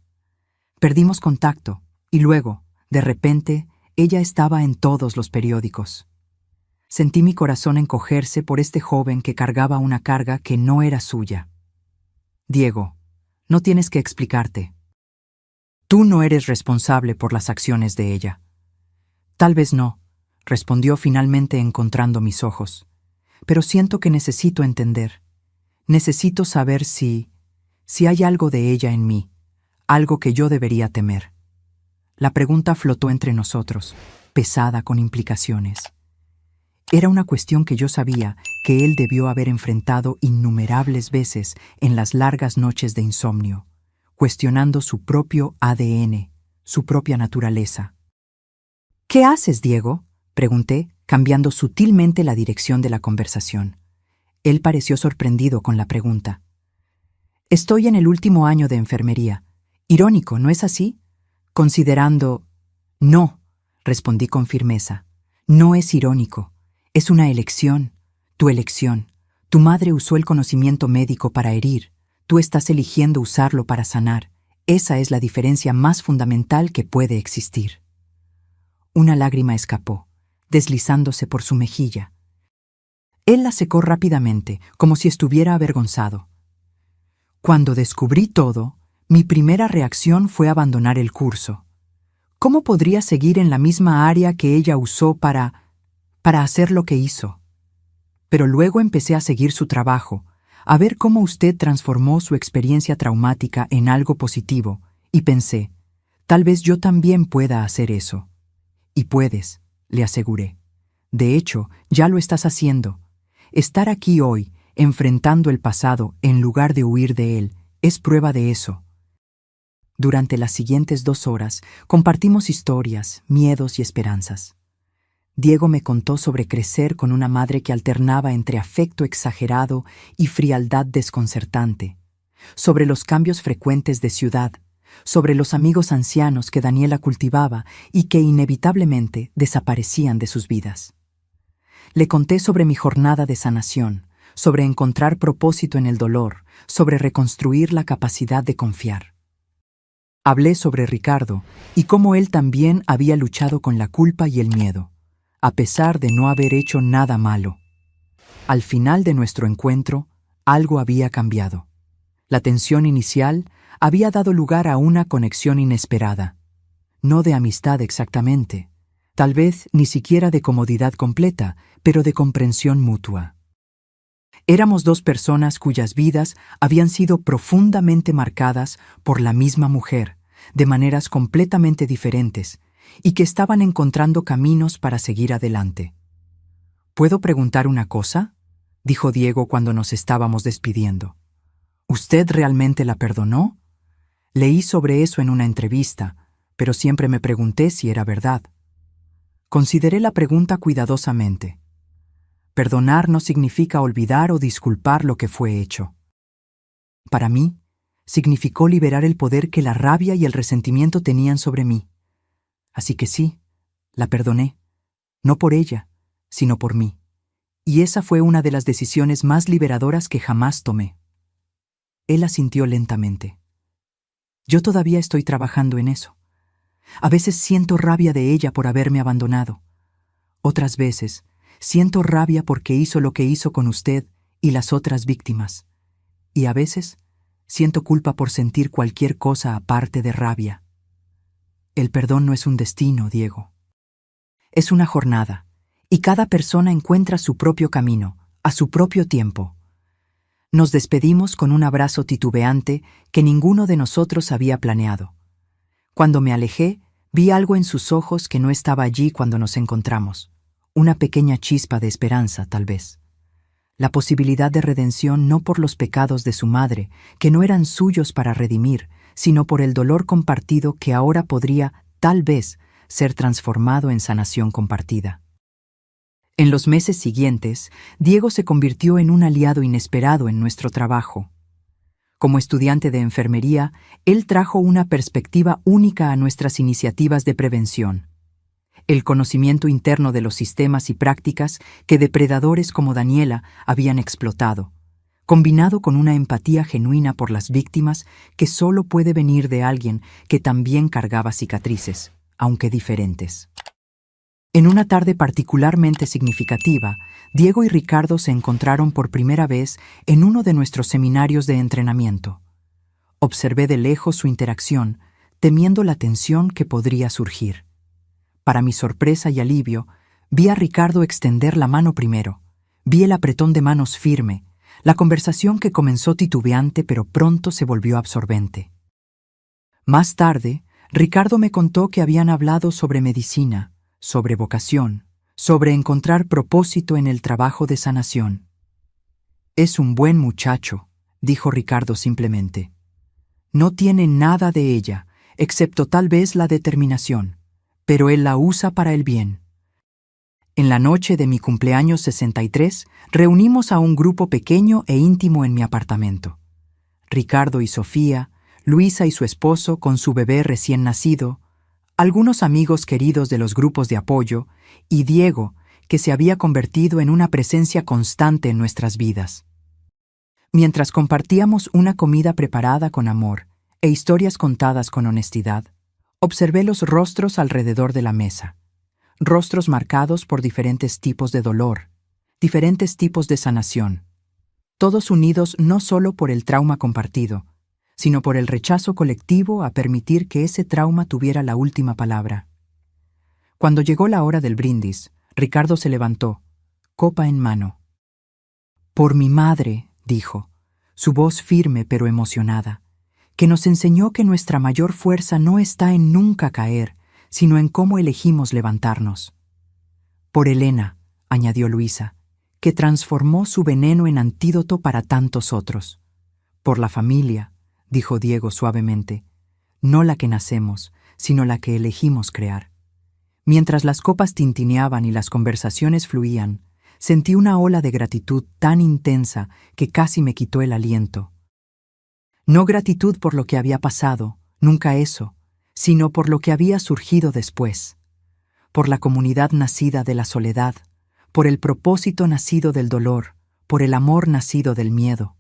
Perdimos contacto, y luego, de repente, ella estaba en todos los periódicos. Sentí mi corazón encogerse por este joven que cargaba una carga que no era suya. Diego, no tienes que explicarte. Tú no eres responsable por las acciones de ella». «Tal vez no», respondió finalmente encontrando mis ojos. «Pero siento que necesito entender. Necesito saber si hay algo de ella en mí, algo que yo debería temer». La pregunta flotó entre nosotros, pesada con implicaciones. Era una cuestión que yo sabía que él debió haber enfrentado innumerables veces en las largas noches de insomnio, cuestionando su propio ADN, su propia naturaleza. «¿Qué haces, Diego?», pregunté, cambiando sutilmente la dirección de la conversación. Él pareció sorprendido con la pregunta. «Estoy en el último año de enfermería. Irónico, ¿no es así? Considerando...» «No», respondí con firmeza. «No es irónico. Es una elección. Tu elección. Tu madre usó el conocimiento médico para herir. Tú estás eligiendo usarlo para sanar. Esa es la diferencia más fundamental que puede existir». Una lágrima escapó, deslizándose por su mejilla. Él la secó rápidamente, como si estuviera avergonzado. «Cuando descubrí todo, mi primera reacción fue abandonar el curso. ¿Cómo podría seguir en la misma área que ella usó para hacer lo que hizo? Pero luego empecé a seguir su trabajo, a ver cómo usted transformó su experiencia traumática en algo positivo, y pensé, tal vez yo también pueda hacer eso». «Y puedes», le aseguré. «De hecho, ya lo estás haciendo. Estar aquí hoy, enfrentando el pasado en lugar de huir de él, es prueba de eso». Durante las siguientes 2 horas, compartimos historias, miedos y esperanzas. Diego me contó sobre crecer con una madre que alternaba entre afecto exagerado y frialdad desconcertante, sobre los cambios frecuentes de ciudad, sobre los amigos ancianos que Daniela cultivaba y que inevitablemente desaparecían de sus vidas. Le conté sobre mi jornada de sanación, sobre encontrar propósito en el dolor, sobre reconstruir la capacidad de confiar. Hablé sobre Ricardo y cómo él también había luchado con la culpa y el miedo, a pesar de no haber hecho nada malo. Al final de nuestro encuentro, algo había cambiado. La tensión inicial había dado lugar a una conexión inesperada. No de amistad exactamente, tal vez ni siquiera de comodidad completa, pero de comprensión mutua. Éramos 2 personas cuyas vidas habían sido profundamente marcadas por la misma mujer, de maneras completamente diferentes, y que estaban encontrando caminos para seguir adelante. «¿Puedo preguntar una cosa?», dijo Diego cuando nos estábamos despidiendo. «¿Usted realmente la perdonó? Leí sobre eso en una entrevista, pero siempre me pregunté si era verdad». Consideré la pregunta cuidadosamente. Perdonar no significa olvidar o disculpar lo que fue hecho. Para mí, significó liberar el poder que la rabia y el resentimiento tenían sobre mí. Así que sí, la perdoné, no por ella, sino por mí. Y esa fue una de las decisiones más liberadoras que jamás tomé. Él asintió lentamente. Yo todavía estoy trabajando en eso. A veces siento rabia de ella por haberme abandonado. Otras veces Siento rabia porque hizo lo que hizo con usted y las otras víctimas. Y a veces siento culpa por sentir cualquier cosa aparte de rabia. El perdón no es un destino, Diego. Es una jornada, y cada persona encuentra su propio camino, a su propio tiempo. Nos despedimos con un abrazo titubeante que ninguno de nosotros había planeado. Cuando me alejé, vi algo en sus ojos que no estaba allí cuando nos encontramos. Una pequeña chispa de esperanza, tal vez. La posibilidad de redención no por los pecados de su madre, que no eran suyos para redimir, sino por el dolor compartido que ahora podría, tal vez, ser transformado en sanación compartida. En los meses siguientes, Diego se convirtió en un aliado inesperado en nuestro trabajo. Como estudiante de enfermería, él trajo una perspectiva única a nuestras iniciativas de prevención. El conocimiento interno de los sistemas y prácticas que depredadores como Daniela habían explotado, combinado con una empatía genuina por las víctimas que solo puede venir de alguien que también cargaba cicatrices, aunque diferentes. En una tarde particularmente significativa, Diego y Ricardo se encontraron por primera vez en uno de nuestros seminarios de entrenamiento. Observé de lejos su interacción, temiendo la tensión que podría surgir. Para mi sorpresa y alivio, vi a Ricardo extender la mano primero. Vi el apretón de manos firme, la conversación que comenzó titubeante pero pronto se volvió absorbente. Más tarde, Ricardo me contó que habían hablado sobre medicina, sobre vocación, sobre encontrar propósito en el trabajo de sanación. «Es un buen muchacho», dijo Ricardo simplemente. «No tiene nada de ella, excepto tal vez la determinación, pero él la usa para el bien». En la noche de mi cumpleaños 63, reunimos a un grupo pequeño e íntimo en mi apartamento. Ricardo y Sofía, Luisa y su esposo con su bebé recién nacido, algunos amigos queridos de los grupos de apoyo, y Diego, que se había convertido en una presencia constante en nuestras vidas. Mientras compartíamos una comida preparada con amor e historias contadas con honestidad, observé los rostros alrededor de la mesa. Rostros marcados por diferentes tipos de dolor, diferentes tipos de sanación. Todos unidos no solo por el trauma compartido, sino por el rechazo colectivo a permitir que ese trauma tuviera la última palabra. Cuando llegó la hora del brindis, Ricardo se levantó, copa en mano. «Por mi madre», dijo, su voz firme pero emocionada, que nos enseñó que nuestra mayor fuerza no está en nunca caer, sino en cómo elegimos levantarnos. «Por Elena», añadió Luisa, que transformó su veneno en antídoto para tantos otros. «Por la familia», dijo Diego suavemente, «no la que nacemos, sino la que elegimos crear». Mientras las copas tintineaban y las conversaciones fluían, sentí una ola de gratitud tan intensa que casi me quitó el aliento. No gratitud por lo que había pasado, nunca eso, sino por lo que había surgido después. Por la comunidad nacida de la soledad, por el propósito nacido del dolor, por el amor nacido del miedo.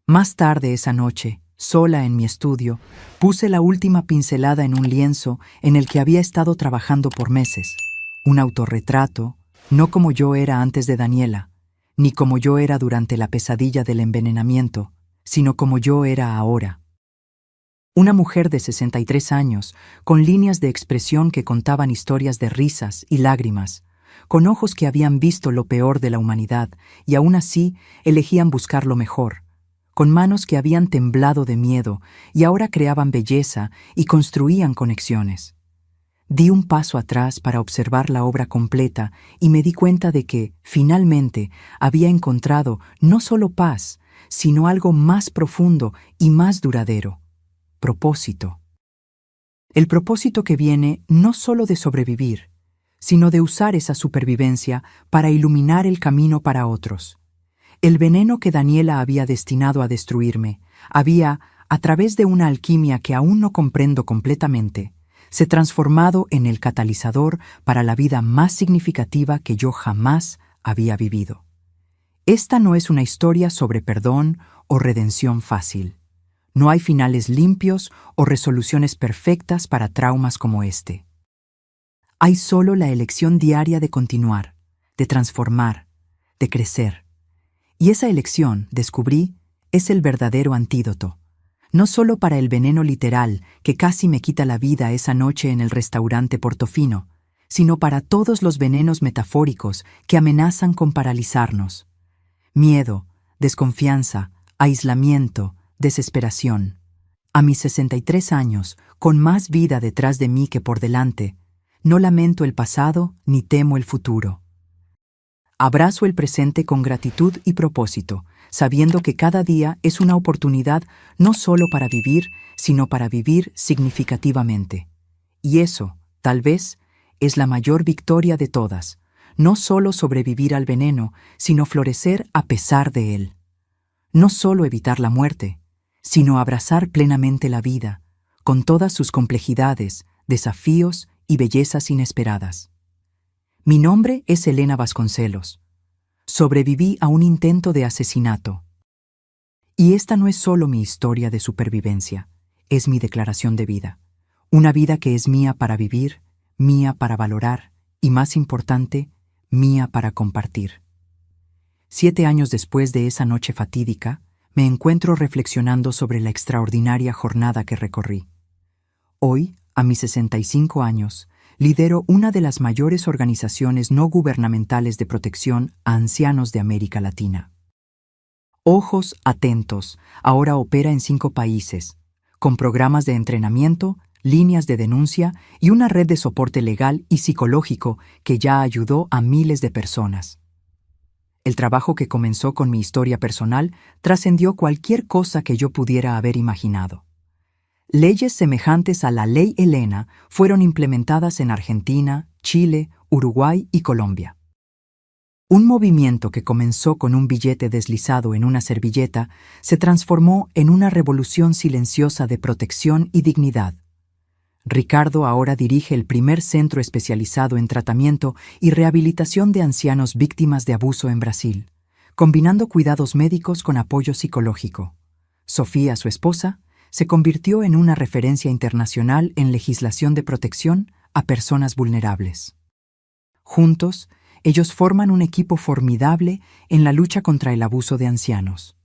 Más tarde esa noche, sola en mi estudio, puse la última pincelada en un lienzo en el que había estado trabajando por meses. Un autorretrato, no como yo era antes de Daniela, ni como yo era durante la pesadilla del envenenamiento, sino como yo era ahora. Una mujer de 63 años, con líneas de expresión que contaban historias de risas y lágrimas, con ojos que habían visto lo peor de la humanidad y aún así elegían buscar lo mejor, con manos que habían temblado de miedo y ahora creaban belleza y construían conexiones. Di un paso atrás para observar la obra completa y me di cuenta de que, finalmente, había encontrado no solo paz, sino algo más profundo y más duradero: propósito. El propósito que viene no solo de sobrevivir, sino de usar esa supervivencia para iluminar el camino para otros. El veneno que Daniela había destinado a destruirme había, a través de una alquimia que aún no comprendo completamente, se transformado en el catalizador para la vida más significativa que yo jamás había vivido. Esta no es una historia sobre perdón o redención fácil. No hay finales limpios o resoluciones perfectas para traumas como este. Hay solo la elección diaria de continuar, de transformar, de crecer. Y esa elección, descubrí, es el verdadero antídoto. No solo para el veneno literal que casi me quita la vida esa noche en el restaurante Portofino, sino para todos los venenos metafóricos que amenazan con paralizarnos. Miedo, desconfianza, aislamiento, desesperación. A mis 63 años, con más vida detrás de mí que por delante, no lamento el pasado ni temo el futuro. Abrazo el presente con gratitud y propósito, sabiendo que cada día es una oportunidad no solo para vivir, sino para vivir significativamente. Y eso, tal vez, es la mayor victoria de todas, no solo sobrevivir al veneno, sino florecer a pesar de él. No solo evitar la muerte, sino abrazar plenamente la vida, con todas sus complejidades, desafíos y bellezas inesperadas. Mi nombre es Elena Vasconcelos. Sobreviví a un intento de asesinato. Y esta no es solo mi historia de supervivencia, es mi declaración de vida. Una vida que es mía para vivir, mía para valorar y, más importante, mía para compartir. 7 años después de esa noche fatídica, me encuentro reflexionando sobre la extraordinaria jornada que recorrí. Hoy, a mis 65 años, lidero una de las mayores organizaciones no gubernamentales de protección a ancianos de América Latina. Ojos Atentos ahora opera en 5 países, con programas de entrenamiento, líneas de denuncia y una red de soporte legal y psicológico que ya ayudó a miles de personas. El trabajo que comenzó con mi historia personal trascendió cualquier cosa que yo pudiera haber imaginado. Leyes semejantes a la Ley Elena fueron implementadas en Argentina, Chile, Uruguay y Colombia. Un movimiento que comenzó con un billete deslizado en una servilleta se transformó en una revolución silenciosa de protección y dignidad. Ricardo ahora dirige el primer centro especializado en tratamiento y rehabilitación de ancianos víctimas de abuso en Brasil, combinando cuidados médicos con apoyo psicológico. Sofía, su esposa, se convirtió en una referencia internacional en legislación de protección a personas vulnerables. Juntos, ellos forman un equipo formidable en la lucha contra el abuso de ancianos.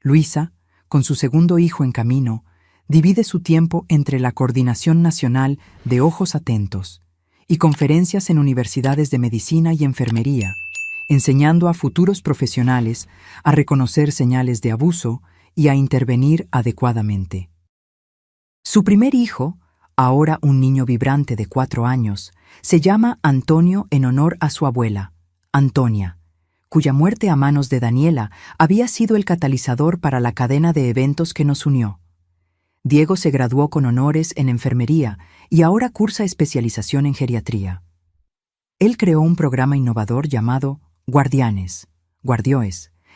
Luisa, con su segundo hijo en camino, divide su tiempo entre la Coordinación Nacional de Ojos Atentos y conferencias en universidades de medicina y enfermería, enseñando a futuros profesionales a reconocer señales de abuso y a intervenir adecuadamente. Su primer hijo, ahora un niño vibrante de 4 años, se llama Antonio en honor a su abuela, Antonia, cuya muerte a manos de Daniela había sido el catalizador para la cadena de eventos que nos unió. Diego se graduó con honores en enfermería y ahora cursa especialización en geriatría. Él creó un programa innovador llamado Guardioes,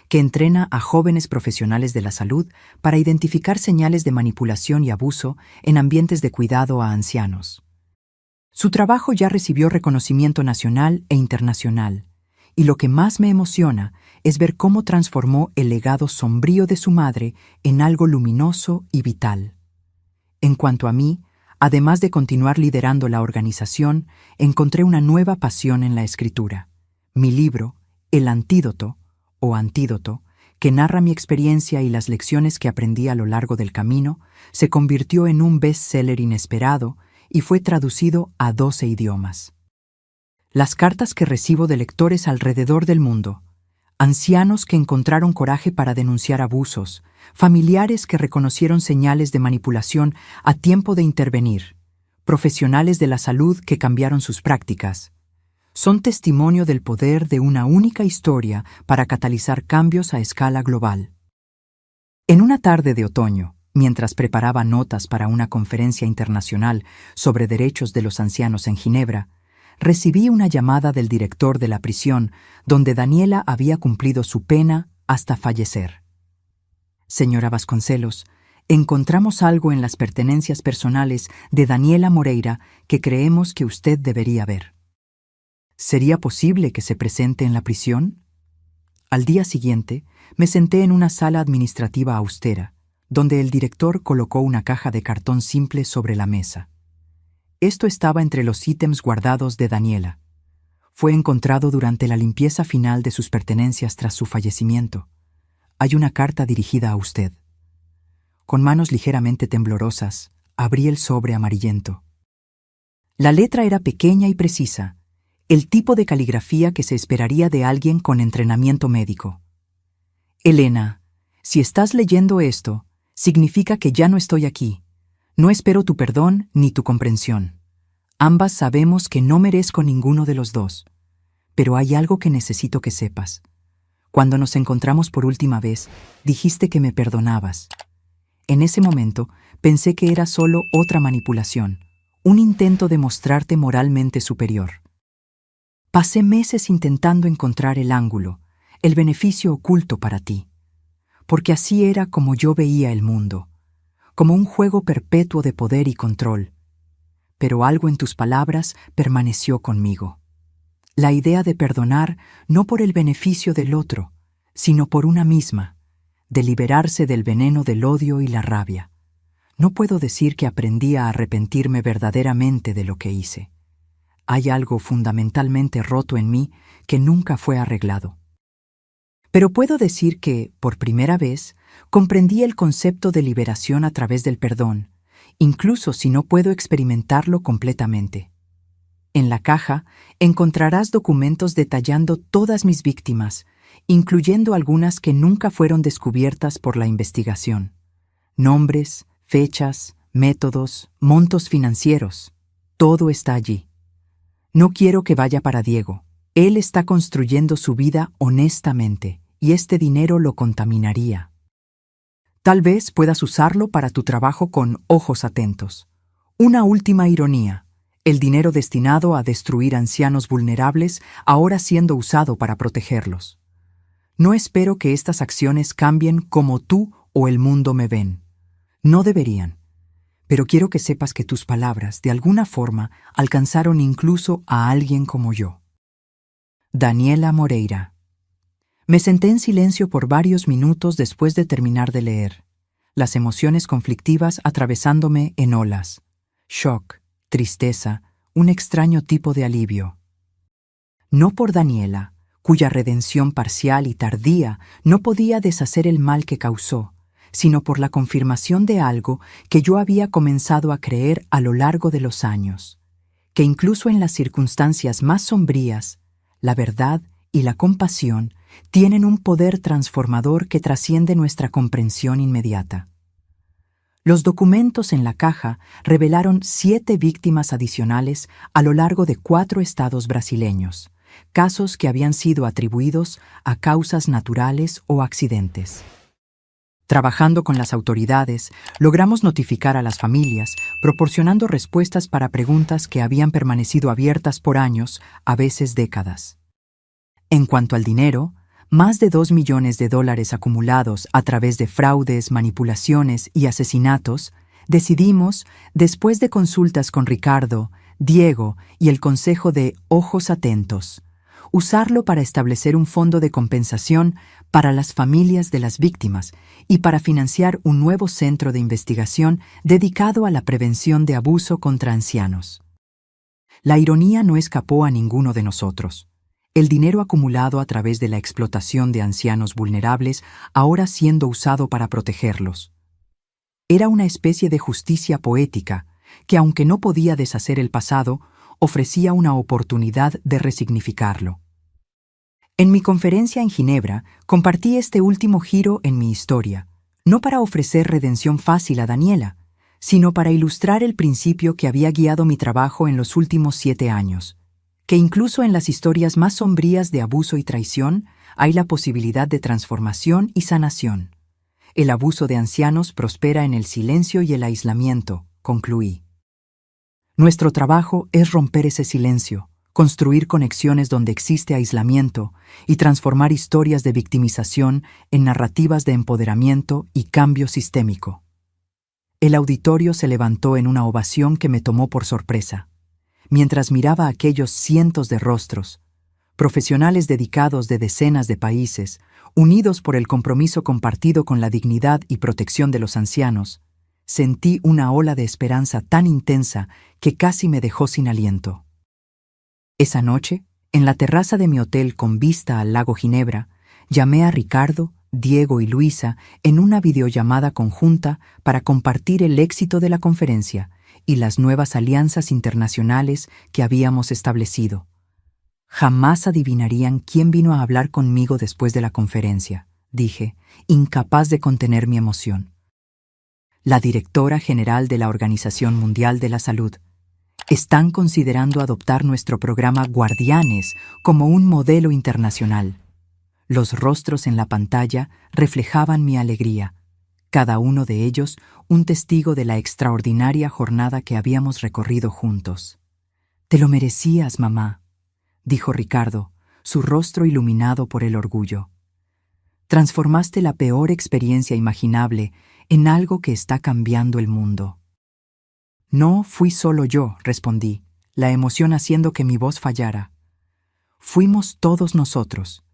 que entrena a jóvenes profesionales de la salud para identificar señales de manipulación y abuso en ambientes de cuidado a ancianos. Su trabajo ya recibió reconocimiento nacional e internacional, y lo que más me emociona es ver cómo transformó el legado sombrío de su madre en algo luminoso y vital. En cuanto a mí, además de continuar liderando la organización, encontré una nueva pasión en la escritura. Mi libro, El Antídoto, o Antídoto, que narra mi experiencia y las lecciones que aprendí a lo largo del camino, se convirtió en un bestseller inesperado y fue traducido a 12 idiomas. Las cartas que recibo de lectores alrededor del mundo, ancianos que encontraron coraje para denunciar abusos, familiares que reconocieron señales de manipulación a tiempo de intervenir, profesionales de la salud que cambiaron sus prácticas, son testimonio del poder de una única historia para catalizar cambios a escala global. En una tarde de otoño, mientras preparaba notas para una conferencia internacional sobre derechos de los ancianos en Ginebra, recibí una llamada del director de la prisión donde Daniela había cumplido su pena hasta fallecer. Señora Vasconcelos, encontramos algo en las pertenencias personales de Daniela Moreira que creemos que usted debería ver. ¿Sería posible que se presente en la prisión? Al día siguiente, me senté en una sala administrativa austera, donde el director colocó una caja de cartón simple sobre la mesa. Esto estaba entre los ítems guardados de Daniela. Fue encontrado durante la limpieza final de sus pertenencias tras su fallecimiento. Hay una carta dirigida a usted. Con manos ligeramente temblorosas, abrí el sobre amarillento. La letra era pequeña y precisa, el tipo de caligrafía que se esperaría de alguien con entrenamiento médico. Elena, si estás leyendo esto, significa que ya no estoy aquí. No espero tu perdón ni tu comprensión. Ambas sabemos que no merezco ninguno de los dos. Pero hay algo que necesito que sepas. Cuando nos encontramos por última vez, dijiste que me perdonabas. En ese momento, pensé que era solo otra manipulación, un intento de mostrarte moralmente superior. Pasé meses intentando encontrar el ángulo, el beneficio oculto para ti, porque así era como yo veía el mundo, como un juego perpetuo de poder y control. Pero algo en tus palabras permaneció conmigo. La idea de perdonar no por el beneficio del otro, sino por una misma, de liberarse del veneno del odio y la rabia. No puedo decir que aprendí a arrepentirme verdaderamente de lo que hice. Hay algo fundamentalmente roto en mí que nunca fue arreglado. Pero puedo decir que, por primera vez, comprendí el concepto de liberación a través del perdón, incluso si no puedo experimentarlo completamente. En la caja encontrarás documentos detallando todas mis víctimas, incluyendo algunas que nunca fueron descubiertas por la investigación. Nombres, fechas, métodos, montos financieros, todo está allí. No quiero que vaya para Diego. Él está construyendo su vida honestamente, y este dinero lo contaminaría. Tal vez puedas usarlo para tu trabajo con ojos atentos. Una última ironía. El dinero destinado a destruir ancianos vulnerables ahora siendo usado para protegerlos. No espero que estas acciones cambien como tú o el mundo me ven. No deberían. Pero quiero que sepas que tus palabras, de alguna forma, alcanzaron incluso a alguien como yo. Daniela Moreira. Me senté en silencio por varios minutos después de terminar de leer, las emociones conflictivas atravesándome en olas. Shock, tristeza, un extraño tipo de alivio. No por Daniela, cuya redención parcial y tardía no podía deshacer el mal que causó, sino por la confirmación de algo que yo había comenzado a creer a lo largo de los años, que incluso en las circunstancias más sombrías, la verdad y la compasión tienen un poder transformador que trasciende nuestra comprensión inmediata. Los documentos en la caja revelaron 7 víctimas adicionales a lo largo de 4 estados brasileños, casos que habían sido atribuidos a causas naturales o accidentes. Trabajando con las autoridades, logramos notificar a las familias, proporcionando respuestas para preguntas que habían permanecido abiertas por años, a veces décadas. En cuanto al dinero, más de $2 millones acumulados a través de fraudes, manipulaciones y asesinatos, decidimos, después de consultas con Ricardo, Diego y el Consejo de Ojos Atentos, usarlo para establecer un fondo de compensación para las familias de las víctimas y para financiar un nuevo centro de investigación dedicado a la prevención de abuso contra ancianos. La ironía no escapó a ninguno de nosotros. El dinero acumulado a través de la explotación de ancianos vulnerables ahora siendo usado para protegerlos. Era una especie de justicia poética que, aunque no podía deshacer el pasado, ofrecía una oportunidad de resignificarlo. En mi conferencia en Ginebra, compartí este último giro en mi historia, no para ofrecer redención fácil a Daniela, sino para ilustrar el principio que había guiado mi trabajo en los últimos 7 años, que incluso en las historias más sombrías de abuso y traición hay la posibilidad de transformación y sanación. El abuso de ancianos prospera en el silencio y el aislamiento, concluí. Nuestro trabajo es romper ese silencio, construir conexiones donde existe aislamiento y transformar historias de victimización en narrativas de empoderamiento y cambio sistémico. El auditorio se levantó en una ovación que me tomó por sorpresa. Mientras miraba aquellos cientos de rostros, profesionales dedicados de decenas de países, unidos por el compromiso compartido con la dignidad y protección de los ancianos, sentí una ola de esperanza tan intensa que casi me dejó sin aliento. Esa noche, En la terraza de mi hotel con vista al lago Ginebra, llamé a Ricardo, Diego y Luisa en una videollamada conjunta para compartir el éxito de la conferencia y las nuevas alianzas internacionales que habíamos establecido. Jamás adivinarían quién vino a hablar conmigo después de la conferencia, dije, incapaz de contener mi emoción. La directora general de la Organización Mundial de la Salud. Están considerando adoptar nuestro programa Guardianes como un modelo internacional. Los rostros en la pantalla reflejaban mi alegría, cada uno de ellos un testigo de la extraordinaria jornada que habíamos recorrido juntos. «Te lo merecías, mamá», dijo Ricardo, su rostro iluminado por el orgullo. «Transformaste la peor experiencia imaginable en algo que está cambiando el mundo». «No fui solo yo», respondí, la emoción haciendo que mi voz fallara. «Fuimos todos nosotros.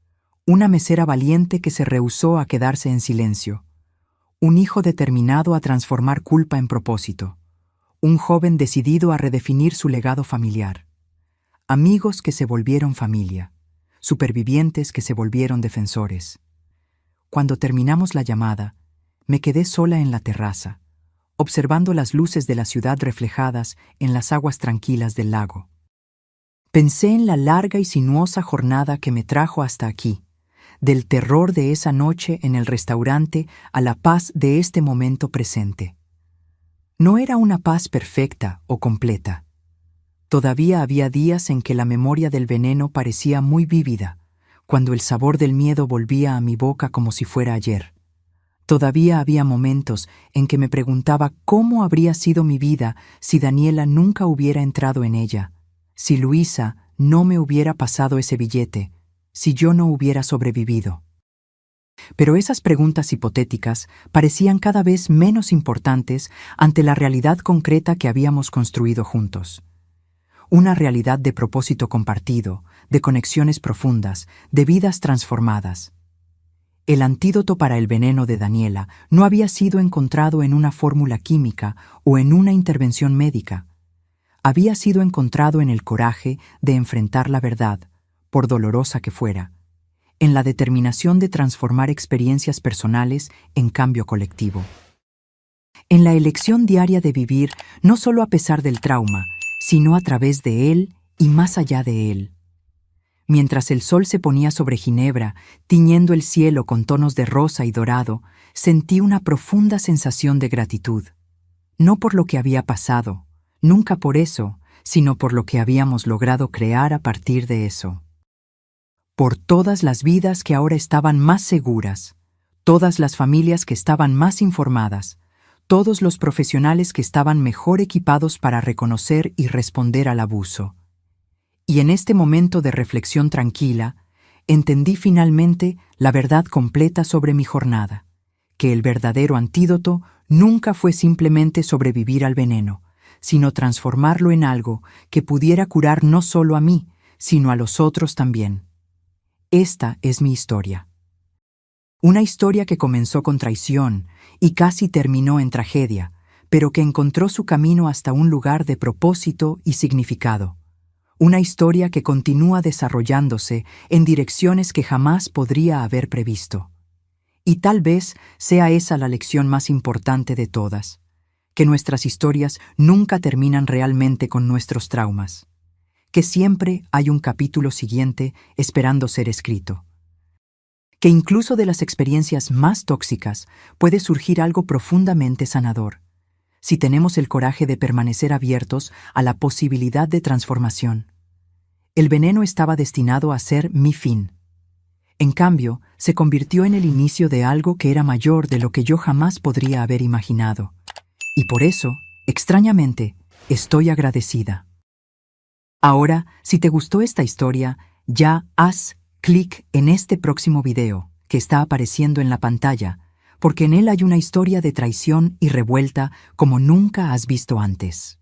Una mesera valiente que se rehusó a quedarse en silencio. Un hijo determinado a transformar culpa en propósito. Un joven decidido a redefinir su legado familiar. Amigos que se volvieron familia. Supervivientes que se volvieron defensores». Cuando terminamos la llamada, me quedé sola en la terraza, observando las luces de la ciudad reflejadas en las aguas tranquilas del lago. Pensé en la larga y sinuosa jornada que me trajo hasta aquí, del terror de esa noche en el restaurante a la paz de este momento presente. No era una paz perfecta o completa. Todavía había días en que la memoria del veneno parecía muy vívida, cuando el sabor del miedo volvía a mi boca como si fuera ayer. Todavía había momentos en que me preguntaba cómo habría sido mi vida si Daniela nunca hubiera entrado en ella, si Luisa no me hubiera pasado ese billete, si yo no hubiera sobrevivido. Pero esas preguntas hipotéticas parecían cada vez menos importantes ante la realidad concreta que habíamos construido juntos. Una realidad de propósito compartido, de conexiones profundas, de vidas transformadas. El antídoto para el veneno de Daniela no había sido encontrado en una fórmula química o en una intervención médica. Había sido encontrado en el coraje de enfrentar la verdad, por dolorosa que fuera, en la determinación de transformar experiencias personales en cambio colectivo. En la elección diaria de vivir no solo a pesar del trauma, sino a través de él y más allá de él. Mientras el sol se ponía sobre Ginebra, tiñendo el cielo con tonos de rosa y dorado, sentí una profunda sensación de gratitud. No por lo que había pasado, nunca por eso, sino por lo que habíamos logrado crear a partir de eso. Por todas las vidas que ahora estaban más seguras, todas las familias que estaban más informadas, todos los profesionales que estaban mejor equipados para reconocer y responder al abuso. Y en este momento de reflexión tranquila, entendí finalmente la verdad completa sobre mi jornada, que el verdadero antídoto nunca fue simplemente sobrevivir al veneno, sino transformarlo en algo que pudiera curar no solo a mí, sino a los otros también. Esta es mi historia. Una historia que comenzó con traición y casi terminó en tragedia, pero que encontró su camino hasta un lugar de propósito y significado. Una historia que continúa desarrollándose en direcciones que jamás podría haber previsto. Y tal vez sea esa la lección más importante de todas, que nuestras historias nunca terminan realmente con nuestros traumas, que siempre hay un capítulo siguiente esperando ser escrito, que incluso de las experiencias más tóxicas puede surgir algo profundamente sanador, si tenemos el coraje de permanecer abiertos a la posibilidad de transformación. El veneno estaba destinado a ser mi fin. En cambio, se convirtió en el inicio de algo que era mayor de lo que yo jamás podría haber imaginado. Y por eso, extrañamente, estoy agradecida. Ahora, si te gustó esta historia, ya haz clic en este próximo video que está apareciendo en la pantalla, porque en él hay una historia de traición y revuelta como nunca has visto antes.